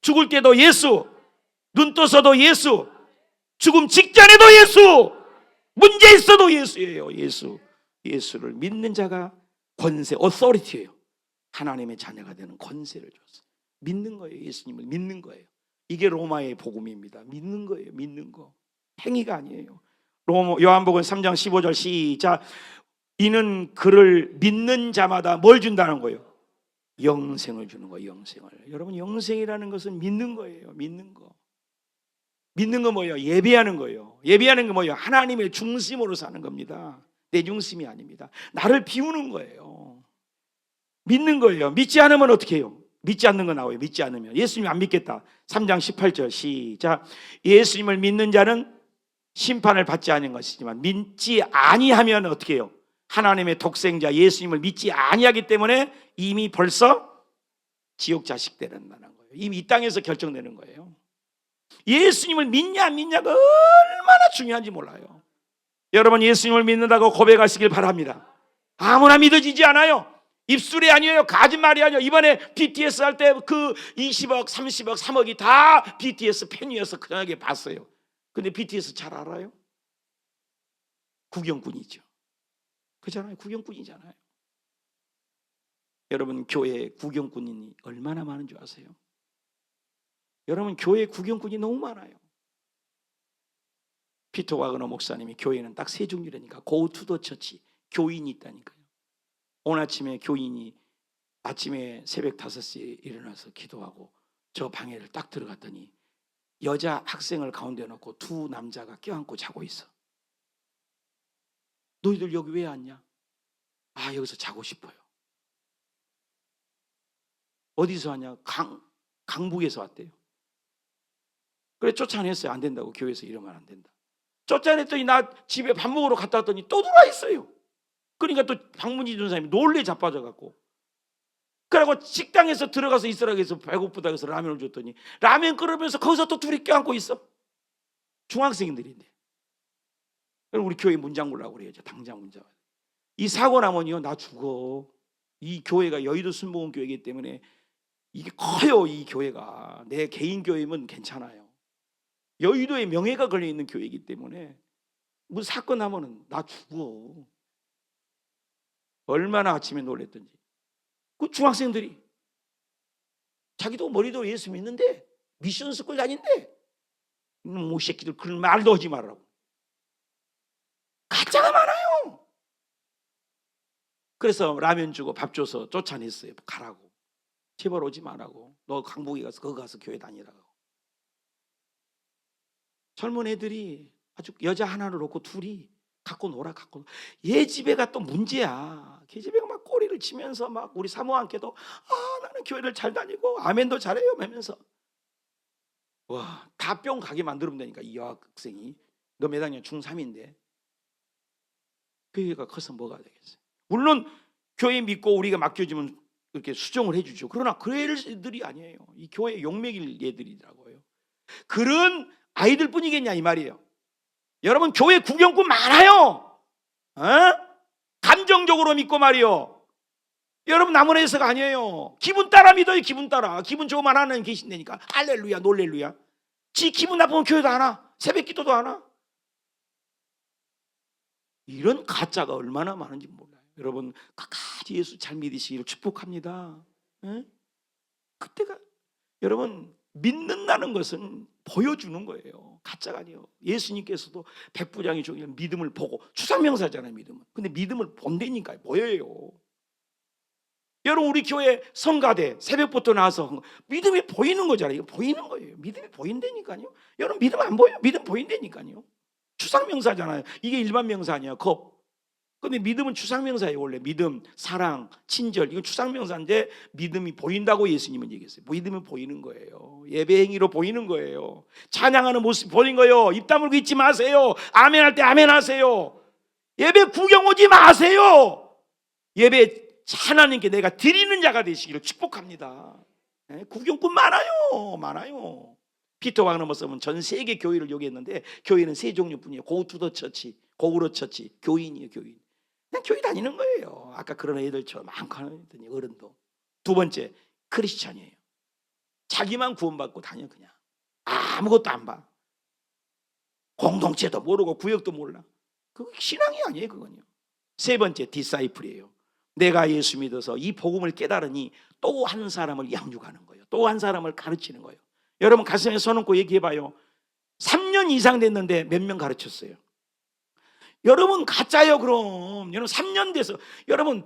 죽을 때도 예수, 눈 떠서도 예수, 죽음 직전에도 예수, 문제 있어도 예수예요. 예수를 믿는 자가 권세, authority예요. 하나님의 자녀가 되는 권세를 줬어요. 믿는 거예요. 예수님을 믿는 거예요. 이게 로마의 복음입니다. 믿는 거예요. 믿는 거. 행위가 아니에요. 요한복음 3장 15절 시작. 이는 그를 믿는 자마다 뭘 준다는 거예요? 영생을 주는 거예요. 영생을. 여러분 영생이라는 것은 믿는 거예요. 믿는 거. 믿는 거 뭐예요? 예배하는 거예요. 예배하는 거 뭐예요? 하나님의 중심으로 사는 겁니다. 내 중심이 아닙니다. 나를 비우는 거예요. 믿는 거예요. 믿지 않으면 어떻게 해요? 믿지 않는 거 나와요. 믿지 않으면. 예수님 안 믿겠다. 3장 18절 시작. 예수님을 믿는 자는 심판을 받지 않은 것이지만 믿지 아니하면 어떻게 해요? 하나님의 독생자 예수님을 믿지 아니하기 때문에 이미 벌써 지옥 자식 되는다는 거예요. 이미 이 땅에서 결정되는 거예요. 예수님을 믿냐 안 믿냐가 얼마나 중요한지 몰라요. 여러분 예수님을 믿는다고 고백하시길 바랍니다. 아무나 믿어지지 않아요. 입술이 아니에요. 거짓말이 아니에요. 이번에 BTS 할 때 그 20억, 30억, 3억이 다 BTS 팬이어서 그녀에게 봤어요. 근데 BTS 잘 알아요? 구경꾼이죠. 그렇잖아요. 구경꾼이잖아요. 여러분 교회에 구경꾼이 얼마나 많은 줄 아세요? 여러분 교회에 구경꾼이 너무 많아요. 피터 와그너 목사님이 교회는 딱 세 종류라니까. Go to the church. 교인이 있다니까요. 오늘 아침에 교인이 아침에 새벽 5시에 일어나서 기도하고 저 방에를 딱 들어갔더니 여자 학생을 가운데 놓고 두 남자가 껴안고 자고 있어. 너희들 여기 왜 왔냐? 아, 여기서 자고 싶어요. 어디서 왔냐? 강북에서 왔대요. 그래 쫓아냈어요. 안 된다고. 교회에서 이러면 안 된다. 쫓아냈더니 나 집에 밥 먹으러 갔다 왔더니 또 들어와 있어요. 그러니까 또 박문지 전사님이 놀래 자빠져갖고, 그리고 식당에서 들어가서 있으라고 해서 배고프다고 해서 라면을 줬더니 라면 끓으면서 거기서 또 둘이 껴안고 있어. 중학생들인데. 우리 교회 문장 보려고 그래야죠. 당장 문장. 이 사고 나면요 나 죽어. 이 교회가 여의도 순복음 교회이기 때문에 이게 커요. 이 교회가 내 개인 교회면 괜찮아요. 여의도에 명예가 걸려있는 교회이기 때문에 뭐 사건 나면은 나 죽어. 얼마나 아침에 놀랬던지. 그 중학생들이 자기도 머리도 예수 믿는데 미션 스쿨 다닌대. 뭐 새끼들 그런 말도 하지 말라고. 가짜가 많아요. 그래서 라면 주고 밥 줘서 쫓아냈어요. 가라고. 제발 오지 말라고. 너 강북에 가서 거기 가서 교회 다니라고. 젊은 애들이 아주 여자 하나를 놓고 둘이 갖고 놀아. 얘 집에가 또 문제야. 걔 집에가 막 꼬리를 치면서 막 우리 사모한테도 나는 교회를 잘 다니고 아멘도 잘해요 하면서 와, 다 뿅 가게 만들면 되니까. 이 여학생이 너 몇 학년? 중3인데 교회가 커서 뭐가 되겠어요? 물론 교회 믿고 우리가 맡겨주면 이렇게 수정을 해주죠. 그러나 그 애들이 아니에요. 이 교회 용맥일 애들이라고요. 그런 아이들 뿐이겠냐 이 말이에요. 여러분 교회 구경꾼 많아요. 어? 감정적으로 믿고 말이요. 여러분 남은 해석 아니에요. 기분 따라 믿어요. 기분 따라. 기분 좋으면 하나님 계신다니까. 할렐루야 놀렐루야. 지 기분 나쁘면 교회도 안 와. 새벽 기도도 안 와. 이런 가짜가 얼마나 많은지 몰라요. 여러분 끝까지 예수 잘 믿으시기를 축복합니다. 에? 그때가 여러분 믿는다는 것은 보여주는 거예요. 가짜가 아니에요. 예수님께서도 백부장이 종일 믿음을 보고 추상명사잖아요. 믿음은. 근데 믿음을 본다니까요. 보여요. 여러분 우리 교회 성가대 새벽부터 나와서 믿음이 보이는 거잖아요. 보이는 거예요. 믿음이 보인다니까요. 여러분 믿음 안 보여요? 믿음 보인다니까요. 추상명사잖아요. 이게 일반 명사 아니야. 겁. 근데 믿음은 추상명사예요. 원래 믿음, 사랑, 친절 이건 추상명사인데 믿음이 보인다고 예수님은 얘기했어요. 믿음은 보이는 거예요. 예배 행위로 보이는 거예요. 찬양하는 모습 보이는 거예요. 입 다물고 있지 마세요. 아멘할 때 아멘 하세요. 예배 구경 오지 마세요. 예배 하나님께 내가 드리는 자가 되시기를 축복합니다. 구경꾼 많아요. 피터 왕너머스는 전 세계 교회를 요구했는데 교회는 세 종류뿐이에요. 고투더 처치, 고우러 처치, 교인이에요. 교인. 그냥 교회 다니는 거예요. 아까 그런 애들처럼 많고 하더니 어른도. 두 번째 크리스찬이에요. 자기만 구원받고 다녀. 그냥 아무것도 안 봐. 공동체도 모르고 구역도 몰라. 그거 신앙이 아니에요. 그건요. 세 번째 디사이플이에요. 내가 예수 믿어서 이 복음을 깨달으니 또 한 사람을 양육하는 거예요. 또 한 사람을 가르치는 거예요. 여러분 가슴에 손 얹고 얘기해봐요. 3년 이상 됐는데 몇 명 가르쳤어요? 여러분 가짜요. 그럼 여러분 3년 돼서 여러분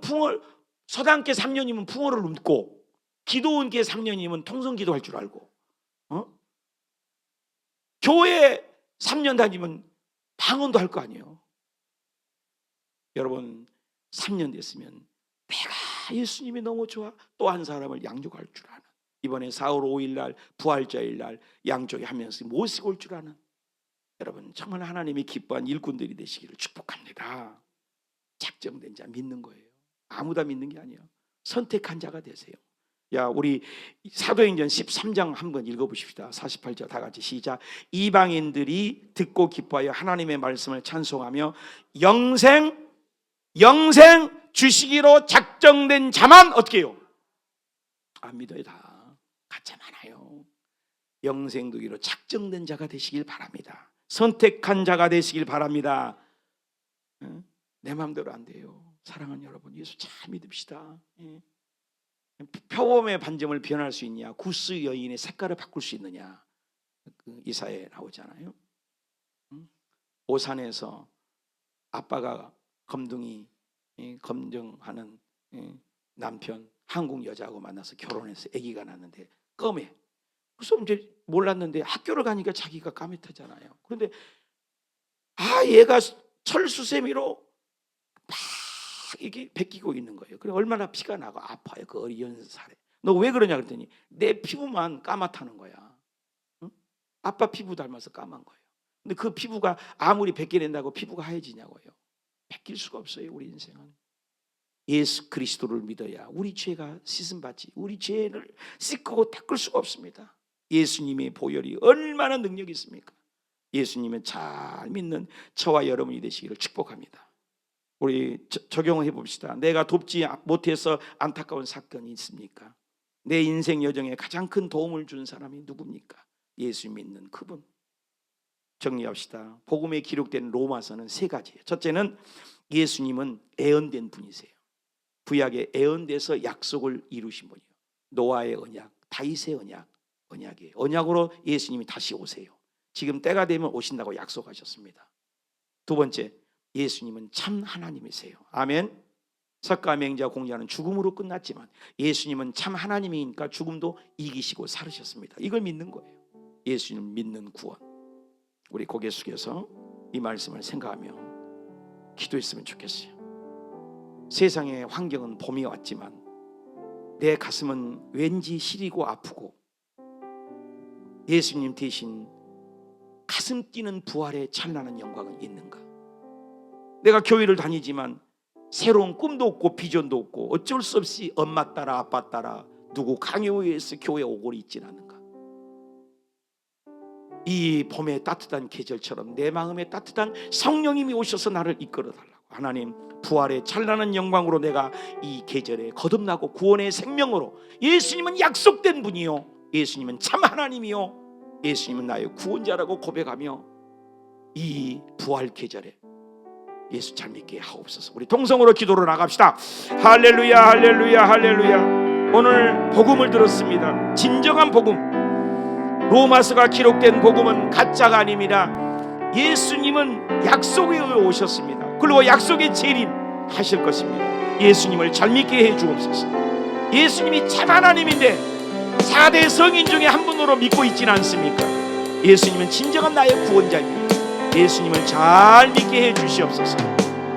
서당께 3년이면 풍어를 읊고 기도원께 3년이면 통성기도 할 줄 알고 교회 3년 다니면 방언도 할 거 아니에요. 여러분 3년 됐으면 내가 예수님이 너무 좋아 또 한 사람을 양육할 줄 아는, 이번에 4월 5일날 부활절날 양쪽에 한 명씩 모시고 올 줄 아는 여러분 정말 하나님이 기뻐한 일꾼들이 되시기를 축복합니다. 작정된 자 믿는 거예요. 아무나 믿는 게 아니에요. 선택한 자가 되세요. 야, 우리 사도행전 13장 한번 읽어보십시다. 48절 다 같이 시작. 이방인들이 듣고 기뻐하여 하나님의 말씀을 찬송하며 영생 주시기로 작정된 자만 어떻게 해요? 안 믿어요. 다 가짜 많아요. 영생 두기로 작정된 자가 되시길 바랍니다. 선택한 자가 되시길 바랍니다. 내 마음대로 안 돼요. 사랑하는 여러분, 예수 잘 믿읍시다. 표범의 반점을 변할 수 있냐, 구스 여인의 색깔을 바꿀 수 있느냐, 이사에 나오잖아요. 오산에서 아빠가 검둥이 검정하는 남편 한국 여자하고 만나서 결혼해서 아기가 났는데 검해. 그래서 이제 몰랐는데 학교를 가니까 자기가 까맣다잖아요. 그런데 얘가 철수세미로 막 이게 베끼고 있는 거예요. 그래 얼마나 피가 나고 아파요. 그 어린 살에. 너 왜 그러냐 그랬더니 내 피부만 까맣다는 거야. 응? 아빠 피부 닮아서 까만 거예요. 근데 그 피부가 아무리 베껴낸다고 피부가 하얘지냐고요. 베낄 수가 없어요. 우리 인생은 예수 그리스도를 믿어야 우리 죄가 씻음받지, 우리 죄를 씻고 닦을 수가 없습니다. 예수님의 보혈이 얼마나 능력이 있습니까? 예수님은 잘 믿는 저와 여러분이 되시기를 축복합니다. 우리 적용을 해봅시다. 내가 돕지 못해서 안타까운 사건이 있습니까? 내 인생 여정에 가장 큰 도움을 준 사람이 누굽니까? 예수 믿는 그분. 정리합시다. 복음에 기록된 로마서는 세 가지예요. 첫째는 예수님은 애언된 분이세요. 구약에 애언돼서 약속을 이루신 분이에요. 노아의 언약, 다윗의 언약이에요. 언약으로 예수님이 다시 오세요. 지금 때가 되면 오신다고 약속하셨습니다. 두 번째, 예수님은 참 하나님이세요. 아멘. 석가 맹자 공자는 죽음으로 끝났지만 예수님은 참 하나님이니까 죽음도 이기시고 살으셨습니다. 이걸 믿는 거예요. 예수님 믿는 구원. 우리 고개 숙여서 이 말씀을 생각하며 기도했으면 좋겠어요. 세상의 환경은 봄이 왔지만 내 가슴은 왠지 시리고 아프고 예수님 대신 가슴 뛰는 부활의 찬란한 영광은 있는가? 내가 교회를 다니지만 새로운 꿈도 없고 비전도 없고 어쩔 수 없이 엄마 따라 아빠 따라 누구 강요에 의해서 교회에 오고 있지는 않은가? 이 봄의 따뜻한 계절처럼 내 마음에 따뜻한 성령님이 오셔서 나를 이끌어 달라고 하나님, 부활의 찬란한 영광으로 내가 이 계절에 거듭나고 구원의 생명으로, 예수님은 약속된 분이요, 예수님은 참 하나님이요, 예수님은 나의 구원자라고 고백하며 이 부활 계절에 예수 잘 믿게 하옵소서. 우리 동성으로 기도로 나갑시다. 할렐루야, 할렐루야, 할렐루야. 오늘 복음을 들었습니다. 진정한 복음, 로마서가 기록된 복음은 가짜가 아닙니다. 예수님은 약속에 오셨습니다. 그리고 약속의 재림하실 것입니다. 예수님을 잘 믿게 해 주옵소서. 예수님이 참 하나님인데 4대 성인 중에 한 분으로 믿고 있지는 않습니까? 예수님은 진정한 나의 구원자입니다. 예수님을 잘 믿게 해 주시옵소서.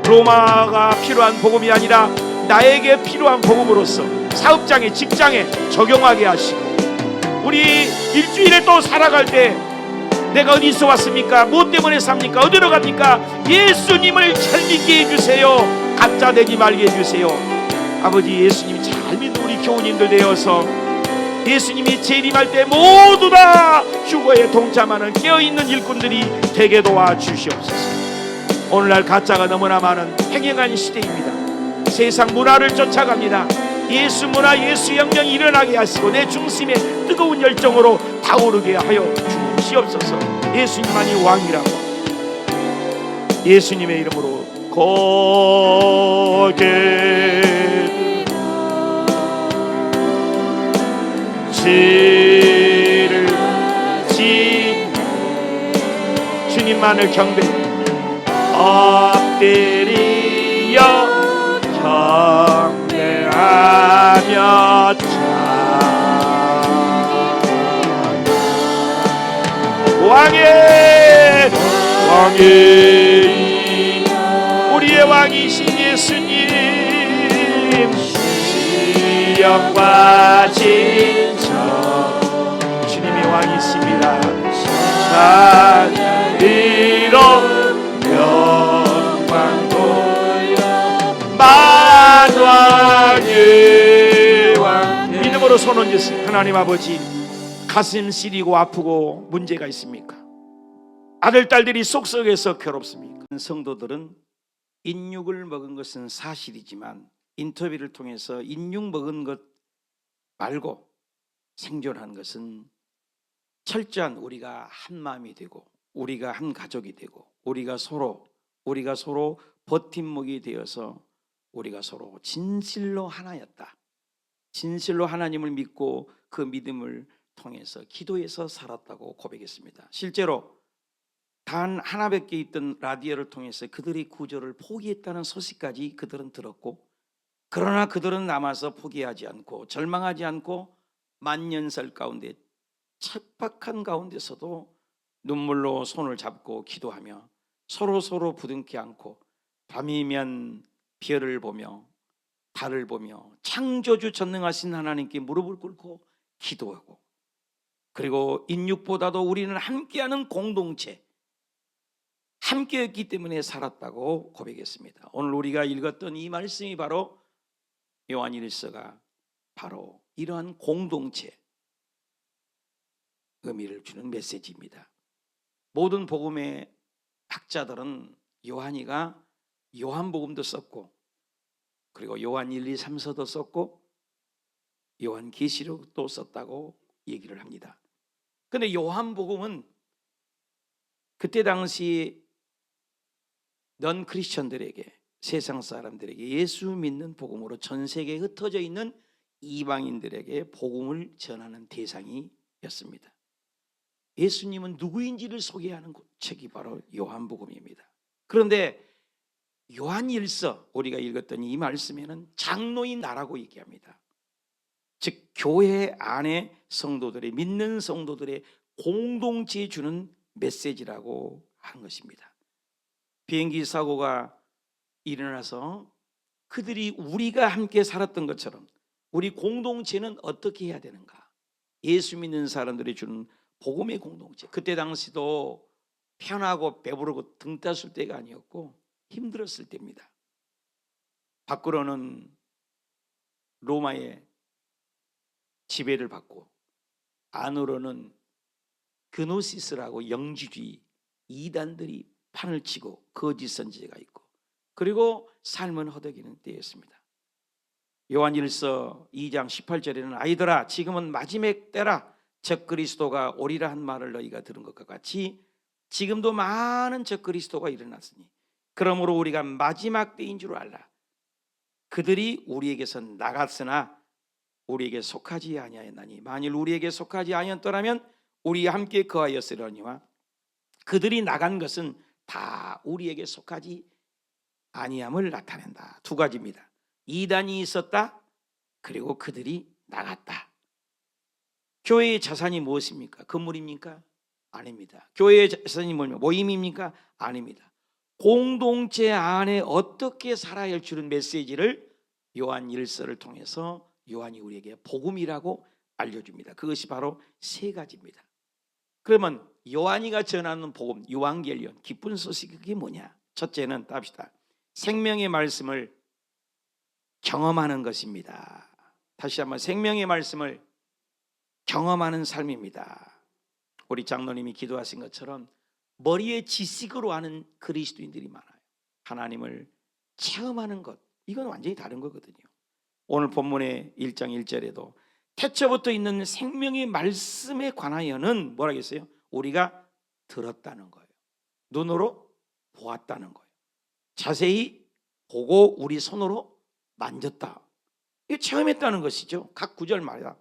로마가 필요한 복음이 아니라 나에게 필요한 복음으로서 사업장에, 직장에 적용하게 하시고, 우리 일주일에 또 살아갈 때 내가 어디서 왔습니까? 무엇 때문에 삽니까? 어디로 갑니까? 예수님을 잘 믿게 해주세요. 가짜 되지 말게 해주세요. 아버지, 예수님 잘 믿는 우리 교우님들 되어서 예수님이 재림할 때 모두 다 휴거에 동참하는 깨어있는 일꾼들이 되게 도와주시옵소서. 오늘날 가짜가 너무나 많은 횡행한 시대입니다. 세상 문화를 쫓아갑니다. 예수 문화, 예수 혁명이 일어나게 하시고 내 중심에 뜨거운 열정으로 타오르게 하여 주시옵소서. 예수님만이 왕이라고, 예수님의 이름으로 고개 지를 지, 주님만을 경배 엎드리어 경배하며 왕의 우리의 왕이신 예수님, 시험과 진정 주님이 왕이십니다. 자비로 영광도 만왕의 왕. 믿음으로 손 얹으세요. 하나님 아버지, 가슴 시리고 아프고 문제가 있습니까? 아들 딸들이 속썩여서 괴롭습니까? 성도들은 인육을 먹은 것은 사실이지만 인터뷰를 통해서 인육 먹은 것 말고 생존한 것은 철저한 우리가 한 마음이 되고 우리가 한 가족이 되고 우리가 서로 버팀목이 되어서 우리가 서로 진실로 하나였다. 진실로 하나님을 믿고 그 믿음을 통해서 기도해서 살았다고 고백했습니다. 실제로 단 하나밖에 있던 라디오를 통해서 그들의 구조를 포기했다는 소식까지 그들은 들었고, 그러나 그들은 남아서 포기하지 않고 절망하지 않고 만년설 가운데 척박한 가운데서도 눈물로 손을 잡고 기도하며 서로 부둥켜 안고 밤이면 별을 보며 달을 보며 창조주 전능하신 하나님께 무릎을 꿇고 기도하고, 그리고 인육보다도 우리는 함께하는 공동체, 함께했기 때문에 살았다고 고백했습니다. 오늘 우리가 읽었던 이 말씀이 바로 요한일서가 바로 이러한 공동체 의미를 주는 메시지입니다. 모든 복음의 학자들은 요한이가 요한복음도 썼고, 그리고 요한 1, 2, 3서도 썼고 요한계시록도 썼다고 얘기를 합니다. 그런데 요한복음은 그때 당시 넌 크리스천들에게, 세상 사람들에게 예수 믿는 복음으로 전 세계에 흩어져 있는 이방인들에게 복음을 전하는 대상이었습니다. 예수님은 누구인지를 소개하는 책이 바로 요한복음입니다. 그런데 요한일서, 우리가 읽었던 이 말씀에는 장로인 나라고 얘기합니다. 즉 교회 안에 성도들의, 믿는 성도들의 공동체에 주는 메시지라고 하는 것입니다. 비행기 사고가 일어나서 그들이 우리가 함께 살았던 것처럼 우리 공동체는 어떻게 해야 되는가? 예수 믿는 사람들이 주는 복음의 공동체. 그때 당시도 편하고 배부르고 등 땄을 때가 아니었고 힘들었을 때입니다. 밖으로는 로마의 지배를 받고 안으로는 그노시스라고 영지주의 이단들이 판을 치고 거짓 선지자가 있고 그리고 삶은 허덕이는 때였습니다. 요한일서 2장 18절에는 아이들아 지금은 마지막 때라 적그리스도가 오리라 한 말을 너희가 들은 것과 같이 지금도 많은 적그리스도가 일어났으니 그러므로 우리가 마지막 때인 줄 알라. 그들이 우리에게서 나갔으나 우리에게 속하지 아니하였나니 만일 우리에게 속하지 아니하였더라면 우리와 함께 거하였으려니와 그들이 나간 것은 다 우리에게 속하지 아니함을 나타낸다. 두 가지입니다. 이단이 있었다. 그리고 그들이 나갔다. 교회의 자산이 무엇입니까? 건물입니까? 아닙니다. 교회의 자산이 뭐냐? 모임입니까? 아닙니다. 공동체 안에 어떻게 살아야 할 줄은 메시지를 요한 일서를 통해서 요한이 우리에게 복음이라고 알려줍니다. 그것이 바로 세 가지입니다. 그러면 요한이가 전하는 복음, 요한겔리온, 기쁜 소식이 그게 뭐냐? 첫째는 답시다. 생명의 말씀을 경험하는 것입니다. 다시 한번 생명의 말씀을 경험하는 삶입니다. 우리 장로님이 기도하신 것처럼 머리에 지식으로 아는 그리스도인들이 많아요. 하나님을 체험하는 것, 이건 완전히 다른 거거든요. 오늘 본문의 1장 1절에도 태초부터 있는 생명의 말씀에 관하여는 뭐라 했어요? 우리가 들었다는 거예요. 눈으로 보았다는 거예요. 자세히 보고 우리 손으로 만졌다. 이거 체험했다는 것이죠. 각 구절마다.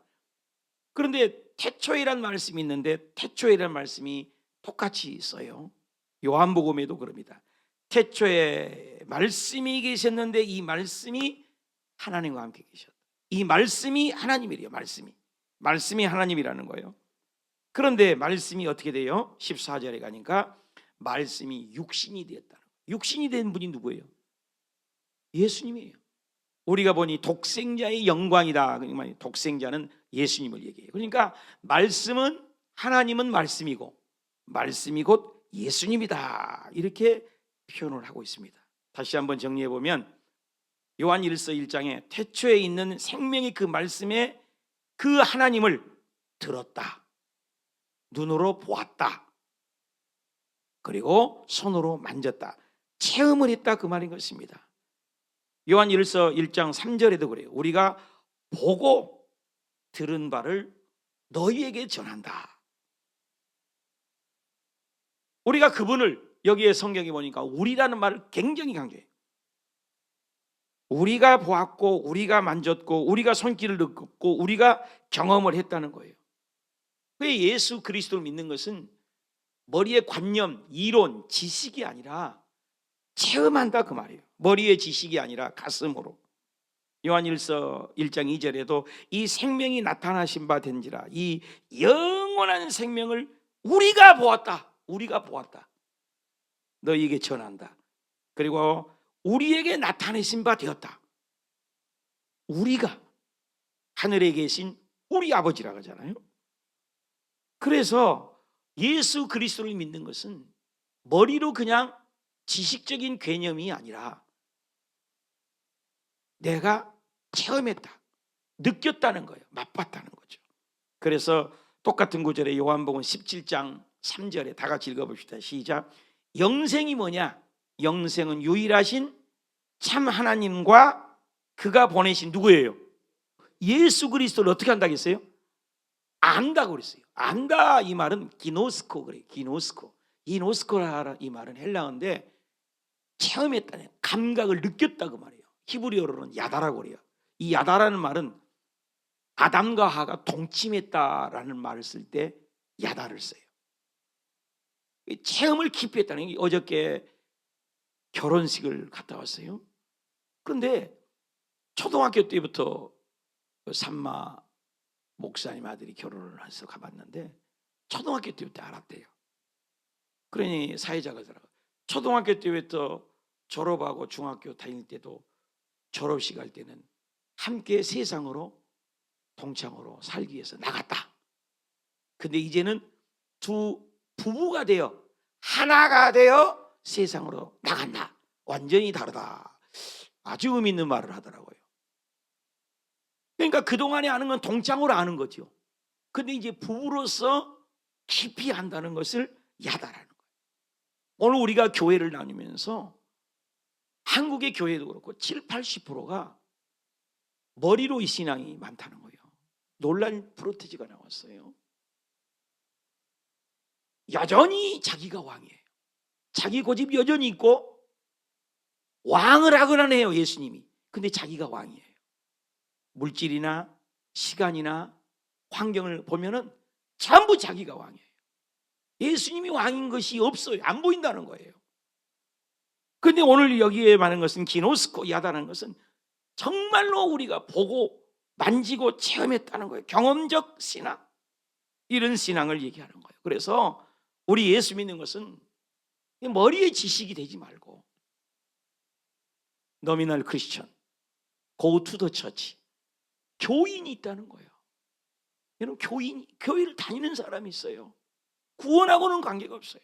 그런데 태초이란 말씀이 있는데 태초이란 말씀이 똑같이 있어요. 요한복음에도 그럽니다. 태초에 말씀이 계셨는데 이 말씀이 하나님과 함께 계셨다. 이 말씀이 하나님이래요. 말씀이 하나님이라는 거예요. 그런데 말씀이 어떻게 돼요? 14절에 가니까 말씀이 육신이 되었다는 거예요. 육신이 된 분이 누구예요? 예수님이에요. 우리가 보니 독생자의 영광이다. 독생자는 예수님을 얘기해요. 그러니까 말씀은 하나님은 말씀이고 말씀이 곧 예수님이다. 이렇게 표현을 하고 있습니다. 다시 한번 정리해 보면 요한일서 1장에 태초에 있는 생명의 그 말씀에 그 하나님을 들었다. 눈으로 보았다. 그리고 손으로 만졌다. 체험을 했다 그 말인 것입니다. 요한일서 1장 3절에도 그래요. 우리가 보고 들은 바를 너희에게 전한다. 우리가 그분을 여기에 성경에 보니까 우리라는 말을 굉장히 강조해요. 우리가 보았고 우리가 만졌고 우리가 손길을 넣고 우리가 경험을 했다는 거예요. 왜 예수 그리스도를 믿는 것은 머리의 관념, 이론, 지식이 아니라 체험한다 그 말이에요. 머리의 지식이 아니라 가슴으로. 요한일서 1장 2절에도 이 생명이 나타나신 바 된지라 이 영원한 생명을 우리가 보았다. 너희에게 전한다. 그리고 우리에게 나타내신 바 되었다. 우리가 하늘에 계신 우리 아버지라고 하잖아요. 그래서 예수 그리스도를 믿는 것은 머리로 그냥 지식적인 개념이 아니라 내가 체험했다, 느꼈다는 거예요. 맛봤다는 거죠. 그래서 똑같은 구절에 요한복음 17장 3절에 다 같이 읽어봅시다. 시작. 영생이 뭐냐? 영생은 유일하신 참 하나님과 그가 보내신 누구예요? 예수 그리스도를 어떻게 한다고 했어요? 안다고 그랬어요. 안다 이 말은 기노스코 그래요. 기노스코라 이 말은 헬라어인데 체험했다는 감각을 느꼈다 그 말이에요. 히브리어로는 야다라고 그래요. 이 야다라는 말은 아담과 하가 동침했다라는 말을 쓸 때 야다를 써요. 체험을 깊이 했다는 게 어저께 결혼식을 갔다 왔어요. 그런데 초등학교 때부터 산마 목사님 아들이 결혼을 해서 가봤는데 초등학교 때부터 알았대요. 그러니 사회자가 더라고요. 초등학교 때부터 졸업하고 중학교 다닐 때도 졸업식 할 때는 함께 세상으로 동창으로 살기 위해서 나갔다. 근데 이제는 두 부부가 되어 하나가 되어 세상으로 나간다. 완전히 다르다. 아주 의미 있는 말을 하더라고요. 그러니까 그동안에 아는 건 동창으로 아는 거죠. 근데 이제 부부로서 깊이 한다는 것을 야다라는 거예요. 오늘 우리가 교회를 나누면서 한국의 교회도 그렇고 7, 80%가 머리로 이 신앙이 많다는 거예요. 논란 프로테지가 나왔어요. 여전히 자기가 왕이에요. 자기 고집 여전히 있고 왕을 하거나 해요, 예수님이. 근데 자기가 왕이에요. 물질이나 시간이나 환경을 보면은 전부 자기가 왕이에요. 예수님이 왕인 것이 없어요. 안 보인다는 거예요. 근데 오늘 여기에 많은 것은 기노스코 야다라는 것은 정말로 우리가 보고 만지고 체험했다는 거예요. 경험적 신앙, 이런 신앙을 얘기하는 거예요. 그래서 우리 예수 믿는 것은 머리에 지식이 되지 말고 노미널 크리스천, go to the church, 교인이 있다는 거예요. 여러분, 교회를 다니는 사람이 있어요. 구원하고는 관계가 없어요.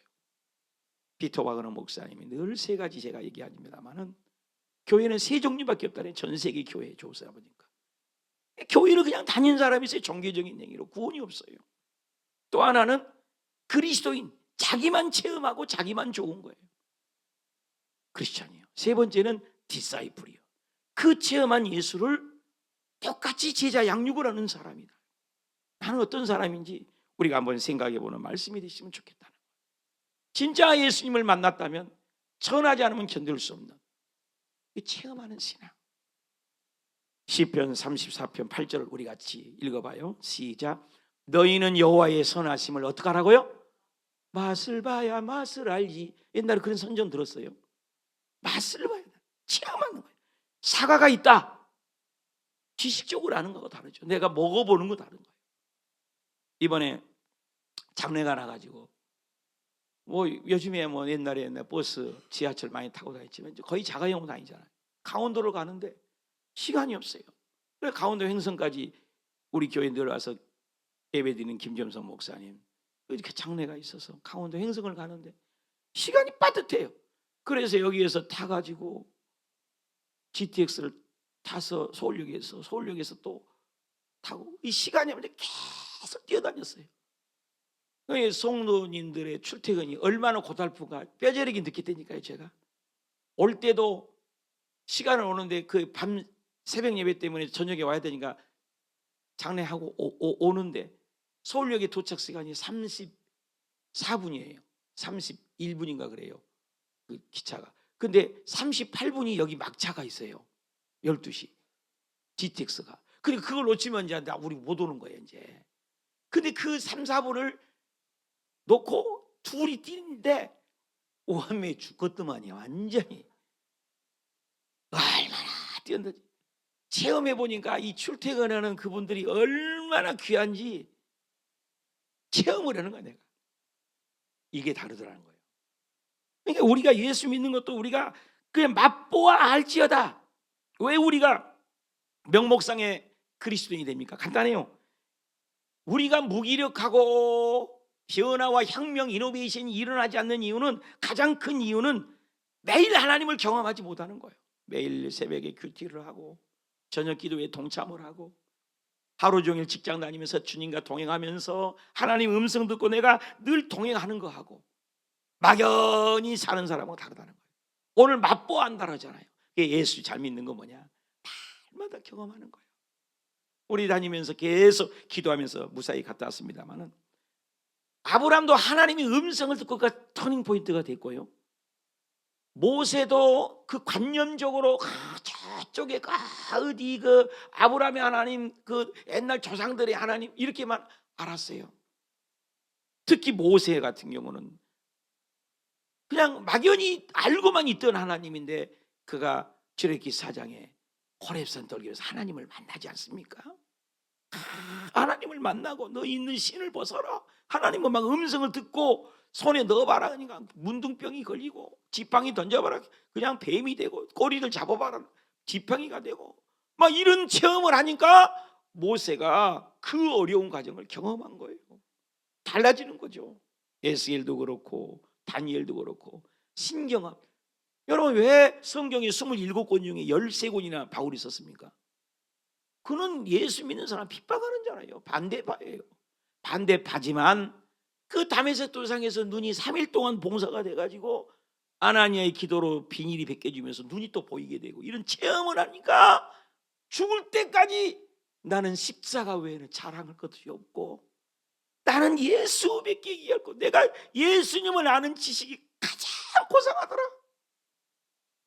피터 와그너 목사님이 늘 세 가지 제가 얘기합니다만은 교회는 세 종류밖에 없다는, 전 세계 교회 조사 보니까. 교회를 그냥 다니는 사람이 있어요. 종교적인 행위로 구원이 없어요. 또 하나는 그리스도인, 자기만 체험하고 자기만 좋은 거예요. 크리스찬이요. 세 번째는 디사이플이요. 그 체험한 예수를 똑같이 제자 양육을 하는 사람이다. 나는 어떤 사람인지 우리가 한번 생각해보는 말씀이 되시면 좋겠다는 거예요. 진짜 예수님을 만났다면 전하지 않으면 견딜 수 없는 체험하는 신앙. 시편 34편 8절을 우리 같이 읽어봐요. 시작. 너희는 여호와의 선하심을 어떻게 하라고요? 맛을 봐야 맛을 알지. 옛날에 그런 선전 들었어요. 맛을 봐야 돼. 체험하는 거예요. 사과가 있다. 지식적으로 아는 거하고 다르죠. 내가 먹어보는 거 다른 거예요. 이번에 장례가 나가지고 뭐 요즘에 뭐 옛날에 버스, 지하철 많이 타고 다녔지만 이제 거의 자가용으로 다니잖아요. 강원도를 가는데 시간이 없어요. 그래서 강원도 횡성까지 우리 교회 들어와서 예배드리는 김점성 목사님 이렇게 장례가 있어서 강원도 횡성을 가는데 시간이 빠듯해요. 그래서 여기에서 타가지고 GTX를 타서 서울역에서 또 타고 이 시간이 없는데 계속 뛰어다녔어요. 성도님들의 출퇴근이 얼마나 고달프가 뼈저리게 느꼈다니까요. 제가 올 때도 시간을 오는데 그 밤 새벽 예배 때문에 저녁에 와야 되니까 장례하고 오는데 서울역에 도착 시간이 34분이에요. 31분인가 그래요. 그 기차가. 근데 38분이 여기 막차가 있어요. 12시. GTX가. 그러니까 그걸 놓치면 이제 우리 못 오는 거예요, 이제. 근데 그 3, 4분을 놓고 둘이 뛰는데 오한매 죽겠더만요. 완전히. 얼마나 뛰었는지. 체험해 보니까 이 출퇴근하는 그분들이 얼마나 귀한지 체험을 하는 거야, 내가. 이게 다르더라는 거예요. 그러니까 우리가 예수 믿는 것도 우리가 그냥 맛보아 알지어다. 왜 우리가 명목상의 그리스도인이 됩니까? 간단해요. 우리가 무기력하고 변화와 혁명, 이노베이션이 일어나지 않는 이유는, 가장 큰 이유는 매일 하나님을 경험하지 못하는 거예요. 매일 새벽에 큐티를 하고 저녁 기도에 동참을 하고 하루 종일 직장 다니면서 주님과 동행하면서 하나님 음성 듣고 내가 늘 동행하는 거 하고 막연히 사는 사람하고 다르다는 거예요. 오늘 맛보아 한다 그러잖아요. 예수 잘 믿는 거 뭐냐? 날마다 경험하는 거예요. 우리 다니면서 계속 기도하면서 무사히 갔다 왔습니다만은 아브라함도 하나님의 음성을 듣고 그 터닝 포인트가 됐고요. 모세도 그 관념적으로 저쪽에 어디 그 아브라함의 하나님, 그 옛날 조상들의 하나님 이렇게만 알았어요. 특히 모세 같은 경우는 그냥 막연히 알고만 있던 하나님인데 그가 출애굽기 4장에 호렙산 돌기에서 하나님을 만나지 않습니까? 하나님을 만나고 너 있는 신을 벗어라. 하나님은 막 음성을 듣고 손에 넣어봐라. 그러니까 문둥병이 걸리고 지팡이 던져봐라. 그냥 뱀이 되고 꼬리를 잡아봐라. 지팡이가 되고 막 이런 체험을 하니까 모세가 그 어려운 과정을 경험한 거예요. 달라지는 거죠. 에스겔도 그렇고 다니엘도 그렇고 신경함. 여러분 왜 성경에 27권 중에 13권이나 바울이 썼습니까? 그는 예수 믿는 사람 핍박하는 자예요. 반대파예요. 반대파지만 그 다메섹 도상에서 눈이 3일 동안 봉사가 돼가지고 아나니아의 기도로 비닐이 벗겨지면서 눈이 또 보이게 되고 이런 체험을 하니까 죽을 때까지 나는 십자가 외에는 자랑할 것이 없고 나는 예수밖에 얘기할 거, 내가 예수님을 아는 지식이 가장 고상하더라.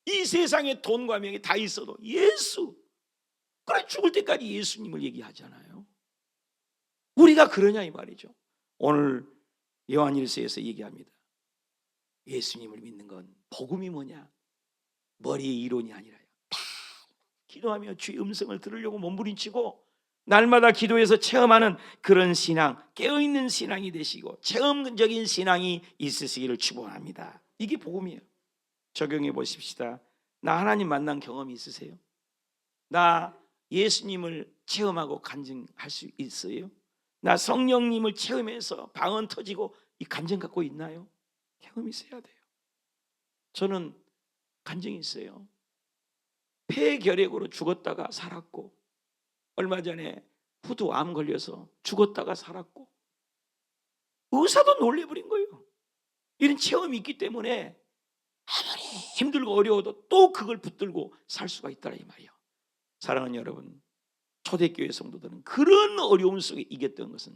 이 세상에 돈과 명예 다 있어도 예수, 그래 죽을 때까지 예수님을 얘기하잖아요. 우리가 그러냐 이 말이죠. 오늘 요한일서에서 얘기합니다. 예수님을 믿는 건 복음이 뭐냐? 머리의 이론이 아니라요. 다 기도하며 주의 음성을 들으려고 몸부림치고 날마다 기도해서 체험하는 그런 신앙, 깨어있는 신앙이 되시고 체험적인 신앙이 있으시기를 축원합니다. 이게 복음이에요. 적용해 보십시다. 나 하나님 만난 경험이 있으세요? 나 예수님을 체험하고 간증할 수 있어요? 나 성령님을 체험해서 방언 터지고 이 간증 갖고 있나요? 경험이 있어야 돼요. 저는 간증이 있어요. 폐결핵으로 죽었다가 살았고, 얼마 전에 후두암 걸려서 죽었다가 살았고, 의사도 놀래버린 거예요. 이런 체험이 있기 때문에 아무리 힘들고 어려워도 또 그걸 붙들고 살 수가 있다라 이 말이에요. 사랑하는 여러분, 초대교회 성도들은 그런 어려움 속에 이겼던 것은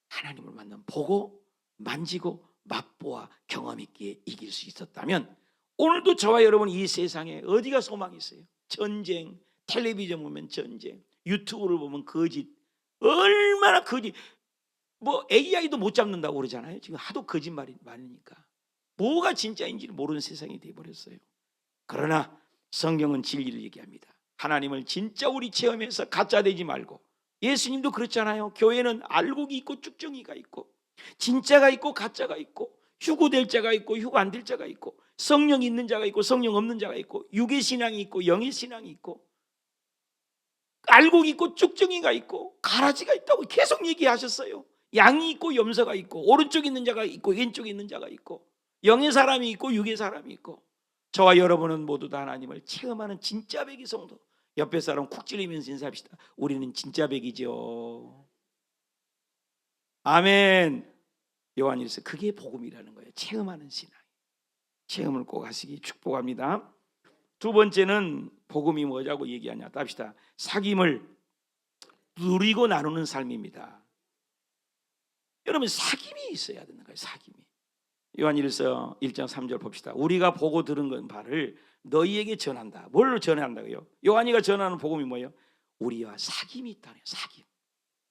하나님을 만나 보고 만지고 맛보아 경험 있기에 이길 수 있었다면, 오늘도 저와 여러분 이 세상에 어디가 소망이 있어요? 전쟁, 텔레비전 보면 전쟁, 유튜브를 보면 거짓, 얼마나 거짓, 뭐 AI도 못 잡는다고 그러잖아요. 지금 하도 거짓말이 많으니까 뭐가 진짜인지를 모르는 세상이 되어버렸어요. 그러나 성경은 진리를 얘기합니다. 하나님을 진짜 우리 체험해서 가짜 되지 말고, 예수님도 그렇잖아요. 교회는 알곡이 있고 쭉정이가 있고 진짜가 있고 가짜가 있고 휴고될 자가 있고 휴고 안 될 자가 있고 성령 있는 자가 있고 성령 없는 자가 있고 육의 신앙이 있고 영의 신앙이 있고 알곡이 있고 쭉정이가 있고 가라지가 있다고 계속 얘기하셨어요. 양이 있고 염소가 있고 오른쪽에 있는 자가 있고 왼쪽에 있는 자가 있고 영의 사람이 있고 육의 사람이 있고, 저와 여러분은 모두 다 하나님을 체험하는 진짜 백이 성도. 옆에 사람 쿡 찔리면서 인사합시다. 우리는 진짜 백이죠. 아멘. 요한일서 그게 복음이라는 거예요. 체험하는 신앙. 체험을 꼭 하시기 축복합니다. 두 번째는 복음이 뭐라고 얘기하냐 합시다. 사귐을 누리고 나누는 삶입니다. 여러분 사귐이 있어야 되는 거예요. 사귐이. 요한일서 1장 3절 봅시다. 우리가 보고 들은 건 바를 너희에게 전한다. 뭘 전한다고요? 요한이가 전하는 복음이 뭐예요? 우리와 사귐이 있다네요. 사귐.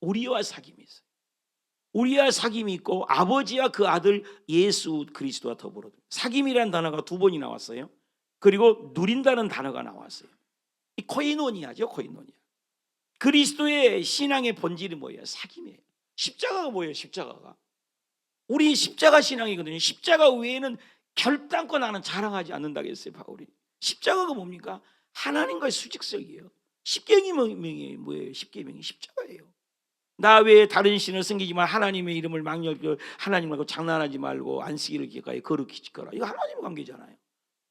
우리와 사귐이 있어요. 우리와 사귐이 있고 아버지와 그 아들 예수 그리스도와 더불어 사귐이라는 단어가 두 번이 나왔어요. 그리고 누린다는 단어가 나왔어요. 이 코이노니아죠. 코이노니아. 그리스도의 신앙의 본질이 뭐예요? 사귐이에요. 십자가가 뭐예요? 십자가가 우리 십자가 신앙이거든요. 십자가 외에는 결단코 나는 자랑하지 않는다고 했어요, 바울이. 십자가가 뭡니까? 하나님과의 수직성이에요. 십계명이 뭐예요? 십계명이 십자가예요. 나 외에 다른 신을 섬기지만 하나님의 이름을 하나님 말고 장난하지 말고 안식일을 기억하여 거룩히 지켜라. 이거 하나님 관계잖아요.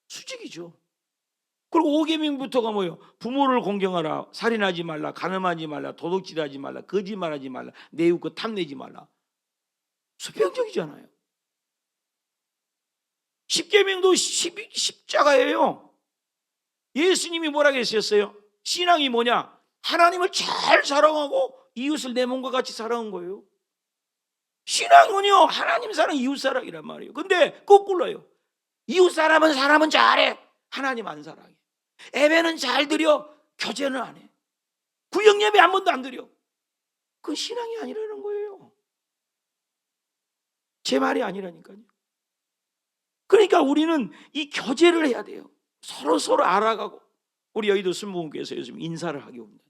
수직이죠. 그리고 5계명부터가 뭐예요? 부모를 공경하라, 살인하지 말라, 간음하지 말라, 도둑질하지 말라, 거짓말하지 말라, 내 이웃 거 탐내지 말라. 수평적이잖아요. 십계명도 십자가예요. 예수님이 뭐라고 했었어요? 신앙이 뭐냐? 하나님을 잘 사랑하고 이웃을 내 몸과 같이 사랑한 거예요. 신앙은요, 하나님 사랑, 이웃 사랑이란 말이에요. 근데 거꾸로요. 이웃 사람은 잘해, 하나님 안 사랑해. 예배는 잘 드려, 교제는 안 해. 구역 예배 한 번도 안 드려. 그건 신앙이 아니라는 거예요. 제 말이 아니라니까요. 그러니까 우리는 이 교제를 해야 돼요. 서로 알아가고. 우리 여의도 순복음교회에서 요즘 인사를 하기 운동,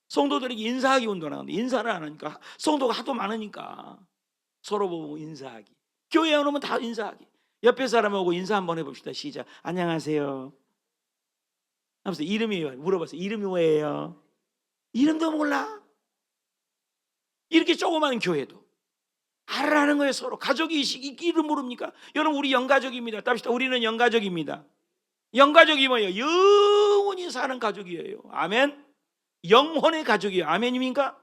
성도들에게 인사하기 운동하는데 인사를 안 하니까, 성도가 하도 많으니까 서로 보고 인사하기. 교회에 오면 다 인사하기. 옆에 사람하고 인사 한번 해봅시다. 시작. 안녕하세요 하면서 이름이 물어봤어요. 이름이 뭐예요? 이름도 몰라. 이렇게 조그마한 교회도 알아라는 거예요. 서로 가족이 이름 모릅니까? 여러분 우리 영가족입니다. 답시다. 우리는 영가족입니다. 영가족이 뭐예요? 영원히 사는 가족이에요. 아멘. 영혼의 가족이에요. 아멘입니까?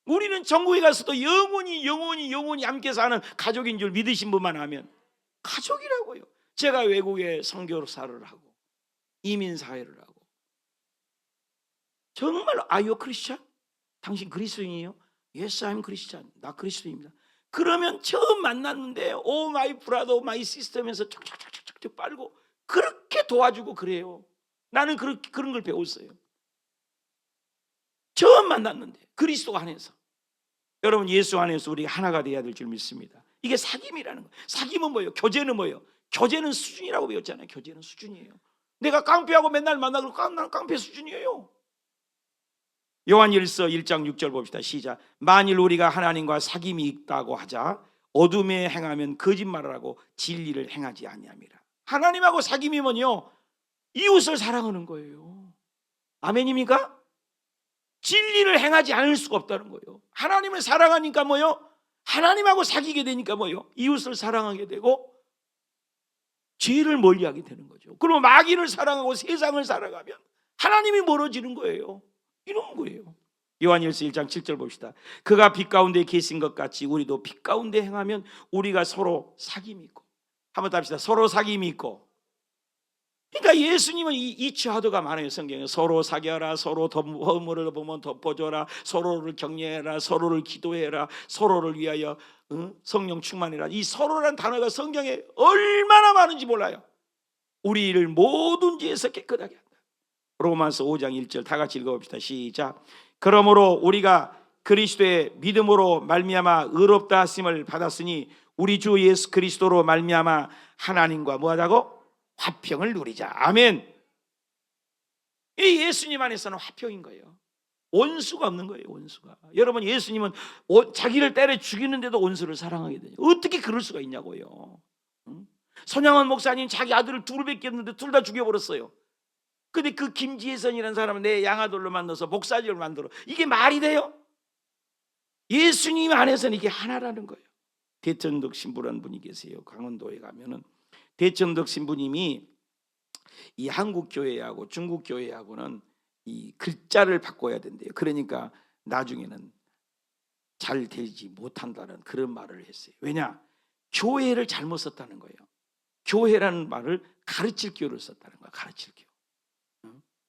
우리는 천국에 가서도 영원히 함께 사는 가족인 줄 믿으신 분만 하면 가족이라고요. 제가 외국에 선교사를 하고 이민 사회를 하고 정말로 Are you Christian? 당신 그리스도인이에요? Yes, I'm Christian. 나 그리스도인입니다. 그러면 처음 만났는데 오 마이 브라더 마이 시스템에서 척척척척척 빨고 그렇게 도와주고 그래요. 나는 그런 걸 배웠어요. 처음 만났는데 그리스도 안에서. 여러분 예수 안에서 우리가 하나가 돼야 될 줄 믿습니다. 이게 사귐이라는 거예요. 사귐은 뭐예요? 교제는 뭐예요? 교제는 수준이라고 배웠잖아요. 교제는 수준이에요. 내가 깡패하고 맨날 만나고 나는 깡패 수준이에요. 요한일서 1장 6절 봅시다. 시작. 만일 우리가 하나님과 사귐이 있다고 하자 어둠에 행하면 거짓말을 하고 진리를 행하지 아니함이라. 하나님하고 사귐이면요 이웃을 사랑하는 거예요. 아멘입니까? 진리를 행하지 않을 수가 없다는 거예요. 하나님을 사랑하니까 뭐요? 하나님하고 사귀게 되니까 뭐요? 이웃을 사랑하게 되고 죄를 멀리하게 되는 거죠. 그러면 마귀를 사랑하고 세상을 살아가면 하나님이 멀어지는 거예요. 이런 거예요. 요한일서 1장 7절 봅시다. 그가 빛 가운데 계신 것 같이 우리도 빛 가운데 행하면 우리가 서로 사귐이 있고, 한번 답시다. 서로 사귐이 있고. 그러니까 예수님은 이 취하도가 많아요. 성경에 서로 사귀어라, 서로 허물을 보면 덮어줘라, 서로를 격려해라, 서로를 기도해라, 서로를 위하여 성령 충만해라. 이 서로란 단어가 성경에 얼마나 많은지 몰라요. 우리를 모든 죄에서 깨끗하게 한다. 로마서 5장 1절 다 같이 읽어봅시다. 시작. 그러므로 우리가 그리스도의 믿음으로 말미암아 의롭다 하심을 받았으니 우리 주 예수 그리스도로 말미암아 하나님과 뭐하자고? 화평을 누리자. 아멘. 이 예수님 안에서는 화평인 거예요. 원수가 없는 거예요. 원수가. 여러분 예수님은 자기를 때려 죽이는데도 원수를 사랑하게 되죠. 어떻게 그럴 수가 있냐고요. 손양원 목사님 자기 아들을 둘을 뺏겼는데 둘 다 죽여버렸어요. 근데 그 김지혜선이라는 사람은 내 양아들로 만나서 목사직을 만들어. 이게 말이 돼요? 예수님 안에서는 이게 하나라는 거예요. 대천덕 신부라는 분이 계세요. 강원도에 가면은 대천덕 신부님이 이 한국 교회하고 중국 교회하고는 이 글자를 바꿔야 된대요. 그러니까 나중에는 잘 되지 못한다는 그런 말을 했어요. 왜냐? 교회를 잘못 썼다는 거예요. 교회라는 말을 가르칠 교를 썼다는 거야. 가르칠 교.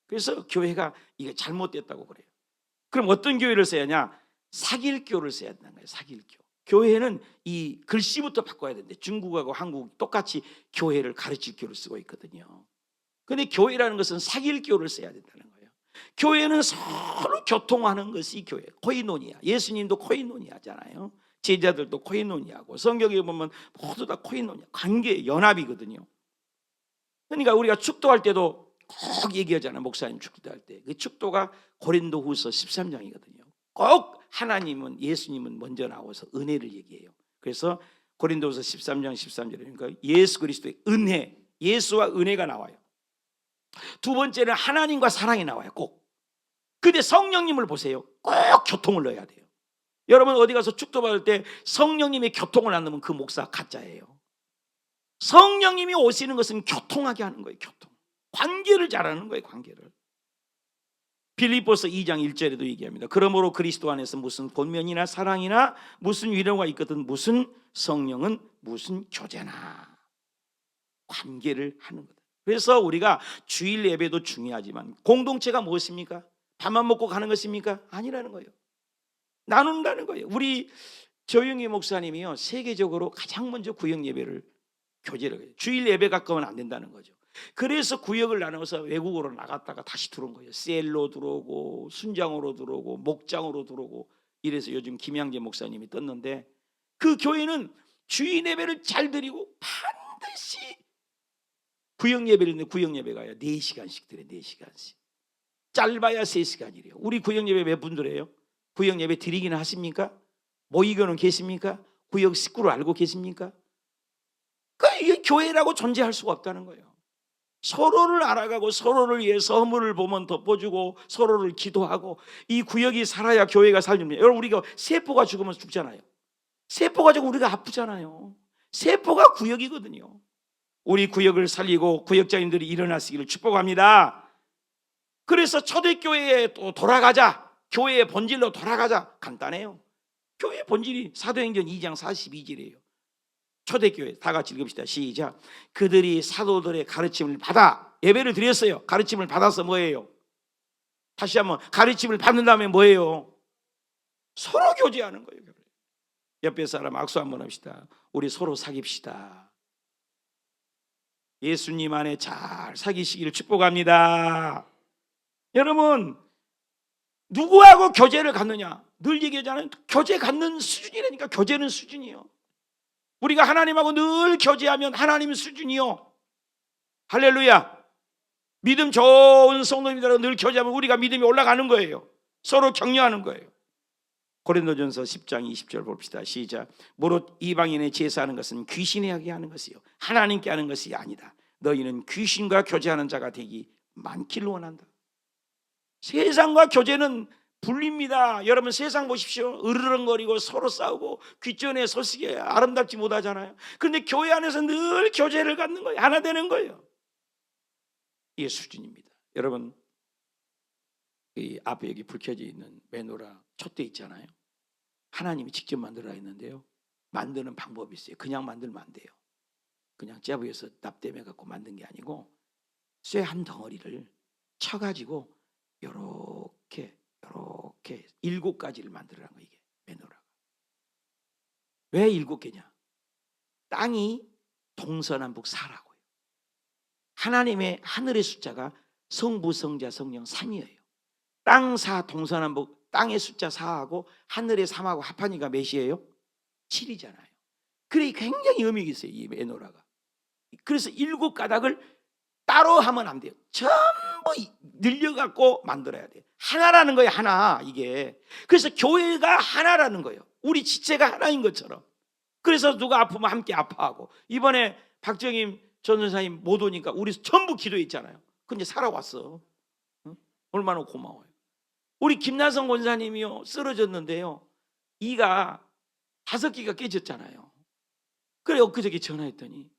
그래서 교회가 이게 잘못됐다고 그래요. 그럼 어떤 교회를 써야 하냐? 사귈 교를 써야 된다는 거예요. 사귈 교. 교회는 이 글씨부터 바꿔야 되는데 중국하고 한국 똑같이 교회를 가르칠 교를 쓰고 있거든요. 그런데 교회라는 것은 사귈 교를 써야 된다는 거예요. 교회는 서로 교통하는 것이 교회. 코이노니아. 예수님도 코이노니아잖아요. 제자들도 코이노니아고 성경에 보면 모두 다 코이노니아. 관계 연합이거든요. 그러니까 우리가 축도할 때도 꼭 얘기하잖아요. 목사님 축도할 때. 그 축도가 고린도후서 13장이거든요. 꼭 하나님은 예수님은 먼저 나와서 은혜를 얘기해요. 그래서 고린도후서 13장 13절에 그러니까 예수 그리스도의 은혜, 예수와 은혜가 나와요. 두 번째는 하나님과 사랑이 나와요. 꼭. 근데 성령님을 보세요. 꼭 교통을 넣어야 돼요. 여러분 어디 가서 축도 받을 때 성령님의 교통을 안 넣으면 그 목사 가짜예요. 성령님이 오시는 것은 교통하게 하는 거예요. 교통. 관계를 잘하는 거예요. 관계를. 빌립보서 2장 1절에도 얘기합니다. 그러므로 그리스도 안에서 무슨 본면이나 사랑이나 무슨 위로가 있거든 무슨 성령은 무슨 교제나 관계를 하는 거다. 그래서 우리가 주일 예배도 중요하지만 공동체가 무엇입니까? 밥만 먹고 가는 것입니까? 아니라는 거예요. 나눈다는 거예요. 우리 조영희 목사님이요 세계적으로 가장 먼저 구역 예배를 교제를 해요. 주일 예배 가까우면 안 된다는 거죠. 그래서 구역을 나눠서 외국으로 나갔다가 다시 들어온 거예요. 셀로 들어오고 순장으로 들어오고 목장으로 들어오고 이래서 요즘 김양재 목사님이 떴는데 그 교회는 주일 예배를 잘 드리고 반드시 구역 예배를 했는데 구역 예배가요 4시간씩 드려요. 4시간씩. 짧아야 3시간이래요. 우리 구역 예배 몇 분 드려요? 구역 예배 드리기는 하십니까? 모이고는 계십니까? 구역 식구를 알고 계십니까? 이게 교회라고 존재할 수가 없다는 거예요. 서로를 알아가고 서로를 위해서 허물을 보면 덮어주고 서로를 기도하고 이 구역이 살아야 교회가 살립니다. 여러분 우리가 세포가 죽으면 죽잖아요. 세포가 죽으면 우리가 아프잖아요. 세포가 구역이거든요. 우리 구역을 살리고 구역장님들이 일어나시기를 축복합니다. 그래서 초대교회에 또 돌아가자. 교회의 본질로 돌아가자. 간단해요. 교회의 본질이 사도행전 2장 42절이에요. 초대교회 다 같이 읽읍시다. 시작. 그들이 사도들의 가르침을 받아 예배를 드렸어요. 가르침을 받아서 뭐예요? 다시 한번 가르침을 받는 다음에 뭐예요? 서로 교제하는 거예요. 옆에 사람 악수 한번 합시다. 우리 서로 사귀시다. 예수님 안에 잘 사귀시기를 축복합니다. 여러분, 누구하고 교제를 갖느냐? 늘 얘기하잖아요. 교제 갖는 수준이라니까. 교제는 수준이요. 우리가 하나님하고 늘 교제하면 하나님 수준이요. 할렐루야. 믿음 좋은 성도님들하고 늘 교제하면 우리가 믿음이 올라가는 거예요. 서로 격려하는 거예요. 고린도전서 10장 20절 봅시다. 시작. 무릇 이방인의 제사하는 것은 귀신에게 하는 것이요 하나님께 하는 것이 아니다. 너희는 귀신과 교제하는 자가 되기 많기를 원한다. 세상과 교제는 분립니다. 여러분 세상 보십시오. 으르렁거리고 서로 싸우고 귓전에 서식에 아름답지 못하잖아요. 그런데 교회 안에서 늘 교제를 갖는 거예요. 하나 되는 거예요. 이게 수준입니다. 여러분 이 앞에 여기 불 켜져 있는 메노라 촛대 있잖아요. 하나님이 직접 만들어 했는데요. 만드는 방법이 있어요. 그냥 만들면 안 돼요. 그냥 째부에서 납땜해 갖고 만든 게 아니고 쇠 한 덩어리를 쳐가지고 요렇게 7가지를 만들어낸 거예요. 이게 메노라가. 왜 7개냐? 땅이 동서남북 4라고요. 하나님의 하늘의 숫자가 성부, 성자, 성령 3이에요. 땅 4, 동서남북 땅의 숫자 4하고 하늘의 3하고 합하니까 몇이에요? 7이잖아요. 그래 굉장히 의미가 있어요. 이 메노라가. 그래서 7가닥을 따로 하면 안 돼요. 전부 늘려갖고 만들어야 돼요. 하나라는 거예요. 하나 이게. 그래서 교회가 하나라는 거예요. 우리 지체가 하나인 것처럼. 그래서 누가 아프면 함께 아파하고 이번에 박정임 전도사님 못 오니까 우리 전부 기도했잖아요. 근데 살아왔어. 얼마나 고마워요. 우리 김나성 권사님이요 쓰러졌는데요. 이가 5개가 깨졌잖아요. 그래 엊그저께 전화했더니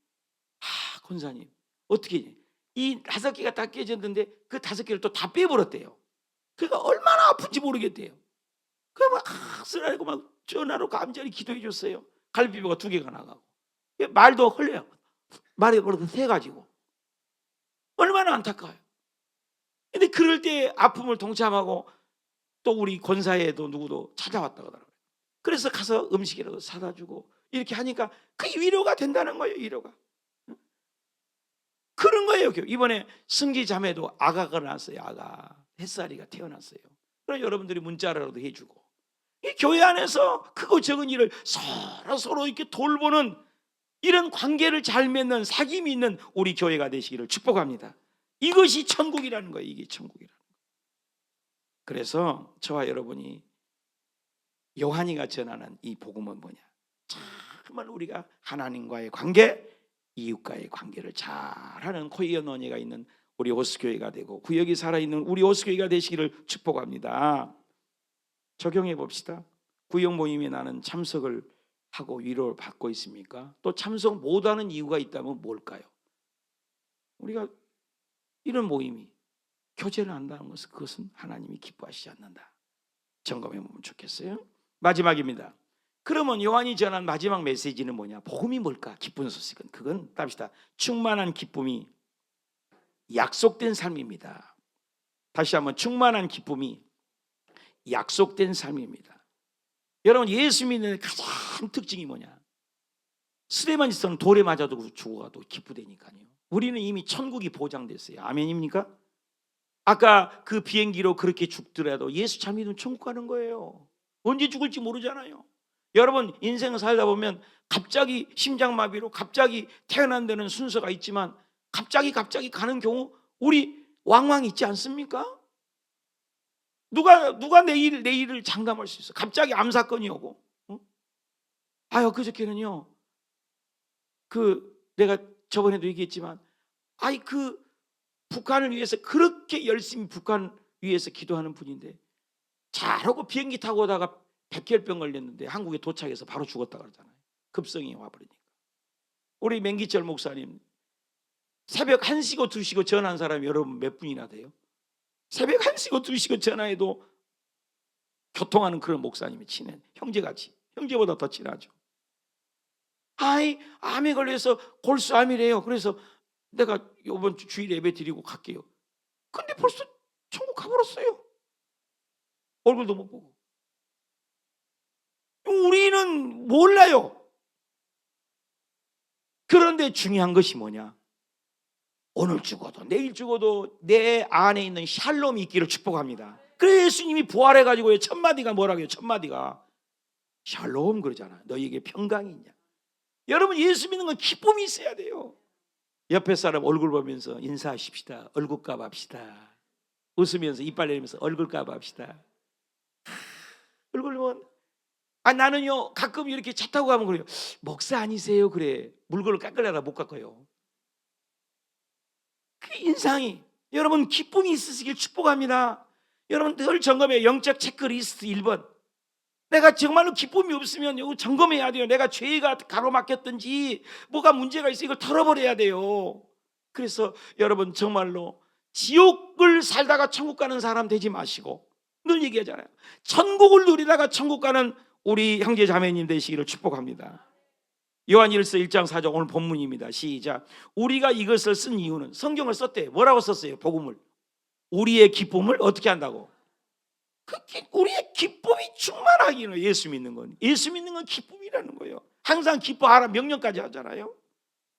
권사님 어떻게 이 5개가 다 깨졌는데 그 5개를 또 다 빼버렸대요. 그러니까 얼마나 아픈지 모르겠대요. 그러면 쓰라리고 막 전화로 간절히 기도해 줬어요. 갈비뼈가 2개가 나가고 말도 흘려요. 말이 그렇게 새가지고 얼마나 안타까워요. 근데 그럴 때 아픔을 동참하고 또 우리 권사회도 누구도 찾아왔다고 하더라고요. 그래서 가서 음식이라도 사다 주고 이렇게 하니까 그게 위로가 된다는 거예요. 위로가. 그런 거예요. 이번에 승지 자매도 아가가 났어요. 아가 햇살이가 태어났어요. 그럼 여러분들이 문자라도 해주고 이 교회 안에서 크고 적은 일을 서로 이렇게 돌보는 이런 관계를 잘 맺는 사귐이 있는 우리 교회가 되시기를 축복합니다. 이것이 천국이라는 거예요. 이게 천국이라는 거예요. 그래서 저와 여러분이 요한이가 전하는 이 복음은 뭐냐? 정말 우리가 하나님과의 관계, 이웃과의 관계를 잘하는 코이언원예가 있는 우리 호스교회가 되고 구역이 살아있는 우리 호스교회가 되시기를 축복합니다. 적용해 봅시다. 구역 모임에 나는 참석을 하고 위로를 받고 있습니까? 또 참석 못하는 이유가 있다면 뭘까요? 우리가 이런 모임이 교제를 한다는 것은 그것은 하나님이 기뻐하시지 않는다. 점검해 보면 좋겠어요. 마지막입니다. 그러면 요한이 전한 마지막 메시지는 뭐냐? 복음이 뭘까? 기쁜 소식은 그건 답시다. 충만한 기쁨이 약속된 삶입니다. 다시 한번 충만한 기쁨이 약속된 삶입니다. 여러분 예수 믿는 가장 특징이 뭐냐? 스테반 지서는 돌에 맞아도 죽어가도 기쁘다니까요. 우리는 이미 천국이 보장됐어요. 아멘입니까? 아까 그 비행기로 그렇게 죽더라도 예수 잘 믿으면 천국 가는 거예요. 언제 죽을지 모르잖아요. 여러분 인생을 살다 보면 갑자기 심장마비로 갑자기 태어난다는 순서가 있지만 갑자기 가는 경우 우리 왕왕 있지 않습니까? 누가 내일을 장담할 수 있어? 갑자기 암사건이 오고, 그저께는요. 내가 저번에도 얘기했지만, 북한을 위해서 그렇게 열심히 북한 위해서 기도하는 분인데, 잘하고 비행기 타고 오다가 백혈병 걸렸는데 한국에 도착해서 바로 죽었다 그러잖아요. 급성이 와버리니까. 우리 맹기철 목사님 새벽 1시고 2시고 전화한 사람이 여러분 몇 분이나 돼요? 새벽 1시고 2시고 전화해도 교통하는 그런 목사님이 친해. 형제같이. 형제보다 더 친하죠. 아이, 암에 걸려서 골수암이래요. 그래서 내가 이번 주일 예배 드리고 갈게요. 근데 벌써 천국 가버렸어요. 얼굴도 못 보고. 우리는 몰라요. 그런데 중요한 것이 뭐냐? 오늘 죽어도 내일 죽어도 내 안에 있는 샬롬이 있기를 축복합니다. 그래서 예수님이 부활해가지고 첫 마디가 뭐라고 해요? 첫 마디가 샬롬 그러잖아. 너희에게 평강이 있냐? 여러분, 예수 믿는 건 기쁨이 있어야 돼요. 옆에 사람 얼굴 보면서 인사하십시다. 얼굴값 합시다. 웃으면서 이빨 내리면서 얼굴값 합시다. 얼굴 보면 나는요 가끔 이렇게 차 타고 가면 그래요. 목사 아니세요? 그래. 물건을 깎으려다 못 깎아요. 그 인상이, 여러분 기쁨이 있으시길 축복합니다. 여러분 늘 점검해요. 영적 체크리스트 1번. 내가 정말로 기쁨이 없으면 이거 점검해야 돼요. 내가 죄가 가로막혔든지 뭐가 문제가 있어 이걸 털어버려야 돼요. 그래서 여러분 정말로 지옥을 살다가 천국 가는 사람 되지 마시고, 늘 얘기하잖아요. 천국을 누리다가 천국 가는 우리 형제 자매님 되시기를 축복합니다. 요한일서 1장 4절 오늘 본문입니다. 시작. 우리가 이것을 쓴 이유는, 성경을 썼대요. 뭐라고 썼어요? 복음을. 우리의 기쁨을 어떻게 한다고? 우리의 기쁨이 충만하기는, 예수 믿는 건 기쁨이라는 거예요. 항상 기뻐하라 명령까지 하잖아요.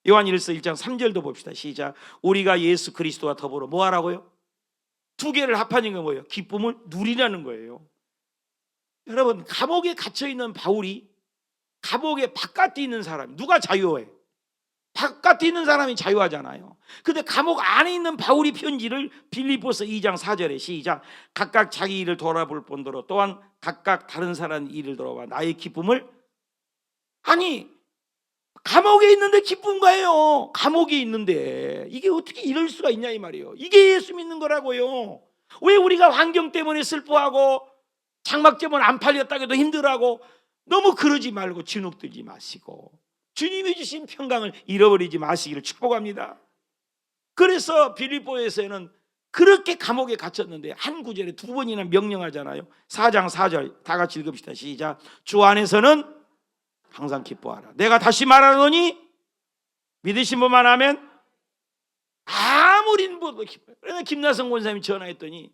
요한일서 1장 3절도 봅시다. 시작. 우리가 예수 그리스도와 더불어 뭐 하라고요? 두 개를 합하는 건 뭐예요? 기쁨을 누리라는 거예요. 여러분, 감옥에 갇혀있는 바울이 감옥에 바깥에 있는 사람, 누가 자유해? 바깥에 있는 사람이 자유하잖아요. 근데 감옥 안에 있는 바울이 편지를 빌립보서 2장 4절에 시작. 각각 자기 일을 돌아볼 뿐더러 또한 각각 다른 사람 일을 돌아봐 나의 기쁨을, 아니 감옥에 있는데 기쁜 거예요. 감옥에 있는데 이게 어떻게 이럴 수가 있냐 이 말이에요. 이게 예수 믿는 거라고요. 왜 우리가 환경 때문에 슬퍼하고 장막제문 안 팔렸다고 해도 힘들어하고, 너무 그러지 말고 주눅들지 마시고 주님이 주신 평강을 잃어버리지 마시기를 축복합니다. 그래서 빌립보에서는 그렇게 감옥에 갇혔는데 한 구절에 두 번이나 명령하잖아요. 4장 4절 다 같이 읽읍시다. 시작. 주 안에서는 항상 기뻐하라. 내가 다시 말하노니 믿으신 분만 하면 아무리 힘들어도 기뻐요. 그래서 김나성 권사님이 전화했더니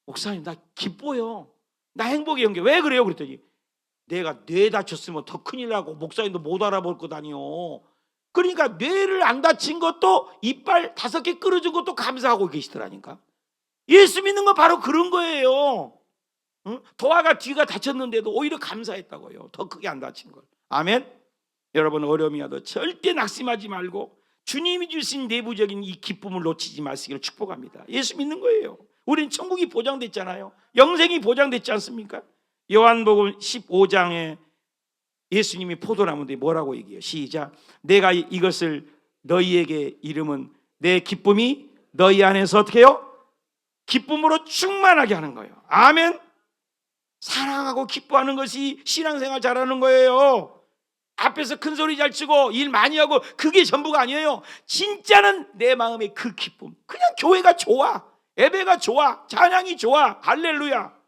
목사님 나 기뻐요. 나 행복의 연계. 왜 그래요? 그랬더니 내가 뇌 다쳤으면 더 큰일 나고 목사님도 못 알아볼 거다니요. 그러니까 뇌를 안 다친 것도 이빨 5개 끊어진 것도 감사하고 계시더라니까. 예수 믿는 건 바로 그런 거예요. 응? 도화가 뒤가 다쳤는데도 오히려 감사했다고요. 더 크게 안 다친 걸. 아멘. 여러분 어려움이 와도 절대 낙심하지 말고 주님이 주신 내부적인 이 기쁨을 놓치지 마시기를 축복합니다. 예수 믿는 거예요. 우린 천국이 보장됐잖아요. 영생이 보장됐지 않습니까? 요한복음 15장에 예수님이 포도나무 뒤에 뭐라고 얘기해요? 시작. 내가 이것을 너희에게 이름은 내 기쁨이 너희 안에서 어떻게 해요? 기쁨으로 충만하게 하는 거예요. 아멘. 사랑하고 기뻐하는 것이 신앙생활 잘하는 거예요. 앞에서 큰 소리 잘 치고 일 많이 하고 그게 전부가 아니에요. 진짜는 내 마음의 그 기쁨. 그냥 교회가 좋아, 예배가 좋아, 찬양이 좋아. 할렐루야.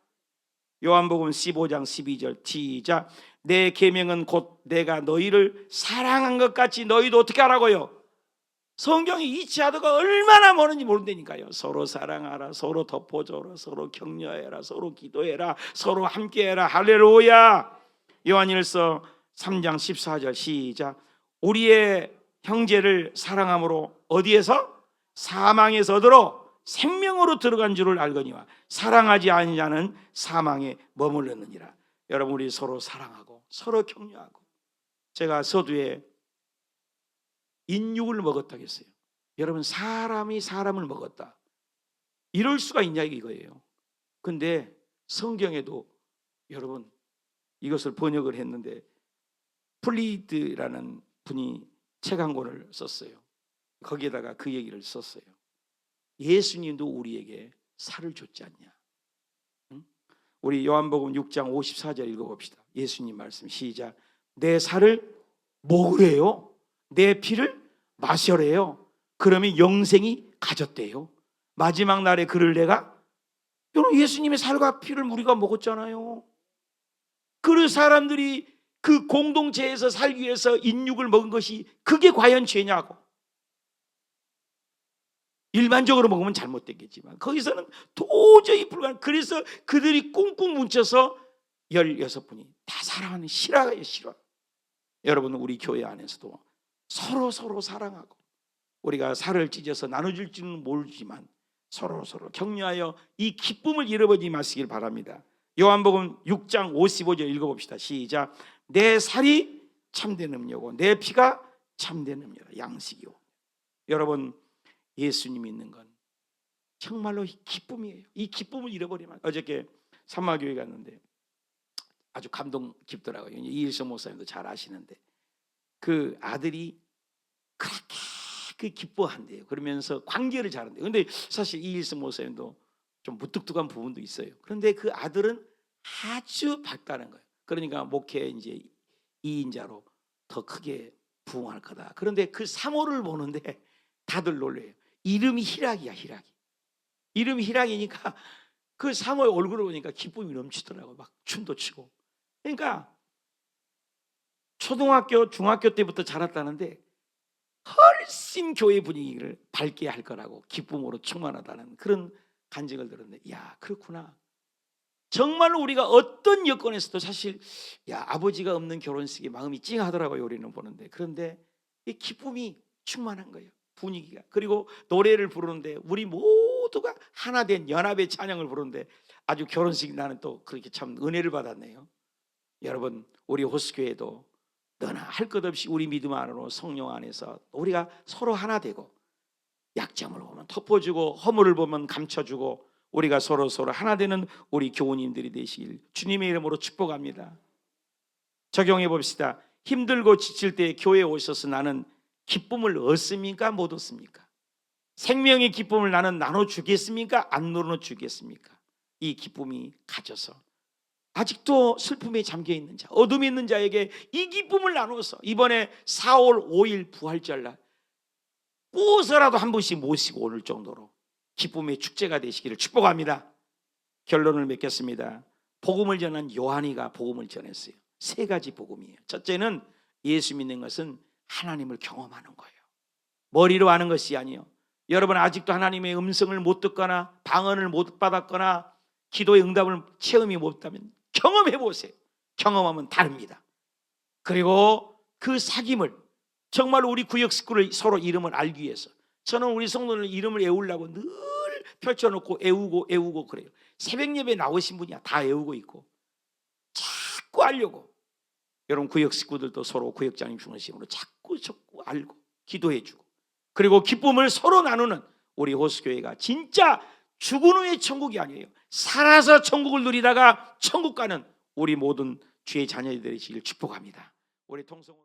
요한복음 15장 12절 시작. 내 계명은 곧 내가 너희를 사랑한 것 같이 너희도 어떻게 하라고요? 성경이 이 지하도가 얼마나 많은지 모른다니까요. 서로 사랑하라, 서로 덮어줘라, 서로 격려해라, 서로 기도해라, 서로 함께해라. 할렐루야. 요한일서 3장 14절 시작. 우리의 형제를 사랑함으로 어디에서? 사망에서 얻으러 생명으로 들어간 줄을 알거니와 사랑하지 않은 자는 사망에 머물렀느니라. 여러분 우리 서로 사랑하고 서로 격려하고. 제가 서두에 인육을 먹었다고 했어요. 여러분 사람이 사람을 먹었다, 이럴 수가 있냐 이거예요. 근데 성경에도 여러분 이것을 번역을 했는데 플리드라는 분이 책 한 권을 썼어요. 거기에다가 그 얘기를 썼어요. 예수님도 우리에게 살을 줬지 않냐. 응? 우리 요한복음 6장 54절 읽어봅시다. 예수님 말씀 시작. 내 살을 먹으래요, 내 피를 마셔래요. 그러면 영생이 가졌대요. 마지막 날에 그를 내가, 여러분 예수님의 살과 피를 우리가 먹었잖아요. 그 사람들이 그 공동체에서 살기 위해서 인육을 먹은 것이 그게 과연 죄냐고. 일반적으로 먹으면 잘못되겠지만 거기서는 도저히 불가능. 그래서 그들이 꽁꽁 뭉쳐서 16분이 다 사랑하는 실화예요, 실화. 여러분, 우리 교회 안에서도 서로 사랑하고, 우리가 살을 찢어서 나눠줄지는 모르지만 서로 격려하여 이 기쁨을 잃어버리지 마시길 바랍니다. 요한복음 6장 55절 읽어봅시다. 시작. 내 살이 참된 음료고 내 피가 참된 음료라. 양식이요. 여러분, 예수님 믿는 건 정말로 기쁨이에요. 이 기쁨을 잃어버리면, 어저께 산마교회 갔는데 아주 감동 깊더라고요. 이일성 목사님도 잘 아시는데 그 아들이 그렇게 그 기뻐한대요. 그러면서 관계를 잘한대요. 그런데 사실 이일성 목사님도 좀 무뚝뚝한 부분도 있어요. 그런데 그 아들은 아주 밝다는 거예요. 그러니까 목회 이제 2인자로 더 크게 부흥할 거다. 그런데 그 사모를 보는데 다들 놀래요. 이름이 희락이야, 희락이. 이름이 희락이니까 그 사모의 얼굴을 보니까 기쁨이 넘치더라고요. 막 춤도 추고. 그러니까 초등학교, 중학교 때부터 자랐다는데 훨씬 교회 분위기를 밝게 할 거라고, 기쁨으로 충만하다는 그런 간증을 들었는데, 야, 그렇구나. 정말로 우리가 어떤 여건에서도 사실 아버지가 없는 결혼식에 마음이 찡하더라고요. 우리는 보는데. 그런데 이 기쁨이 충만한 거예요, 분위기가. 그리고 노래를 부르는데 우리 모두가 하나된 연합의 찬양을 부르는데 아주 결혼식, 나는 또 그렇게 참 은혜를 받았네요. 여러분, 우리 호수교회도 너나 할 것 없이 우리 믿음 안으로 성령 안에서 우리가 서로 하나 되고, 약점을 보면 덮어주고 허물을 보면 감춰주고, 우리가 서로 하나 되는 우리 교우님들이 되시길 주님의 이름으로 축복합니다. 적용해 봅시다. 힘들고 지칠 때 교회에 오셔서 나는 기쁨을 얻습니까? 못 얻습니까? 생명의 기쁨을 나는 나눠주겠습니까? 안 나눠주겠습니까? 이 기쁨이 가져서 아직도 슬픔에 잠겨있는 자, 어둠에 있는 자에게 이 기쁨을 나눠서 이번에 4월 5일 부활절날 꾸어서라도 한 번씩 모시고 올 정도로 기쁨의 축제가 되시기를 축복합니다. 결론을 맺겠습니다. 복음을 전한 요한이가 복음을 전했어요. 3가지 복음이에요. 첫째는 예수 믿는 것은 하나님을 경험하는 거예요. 머리로 아는 것이 아니에요. 여러분, 아직도 하나님의 음성을 못 듣거나 방언을 못 받았거나 기도의 응답을 체험이 못하면 경험해 보세요. 경험하면 다릅니다. 그리고 그 사귐을, 정말 우리 구역 식구를 서로 이름을 알기 위해서, 저는 우리 성도들 이름을 애우려고 늘 펼쳐놓고 애우고 그래요. 새벽 예배 나오신 분이야 다 애우고 있고 자꾸 알려고. 여러분, 구역 식구들도 서로 구역장님 중심으로 자꾸 알고 기도해주고, 그리고 기쁨을 서로 나누는 우리 호수교회가 진짜 죽은 후의 천국이 아니에요. 살아서 천국을 누리다가 천국 가는 우리 모든 주의 자녀들이 되시길 축복합니다. 우리 통성으로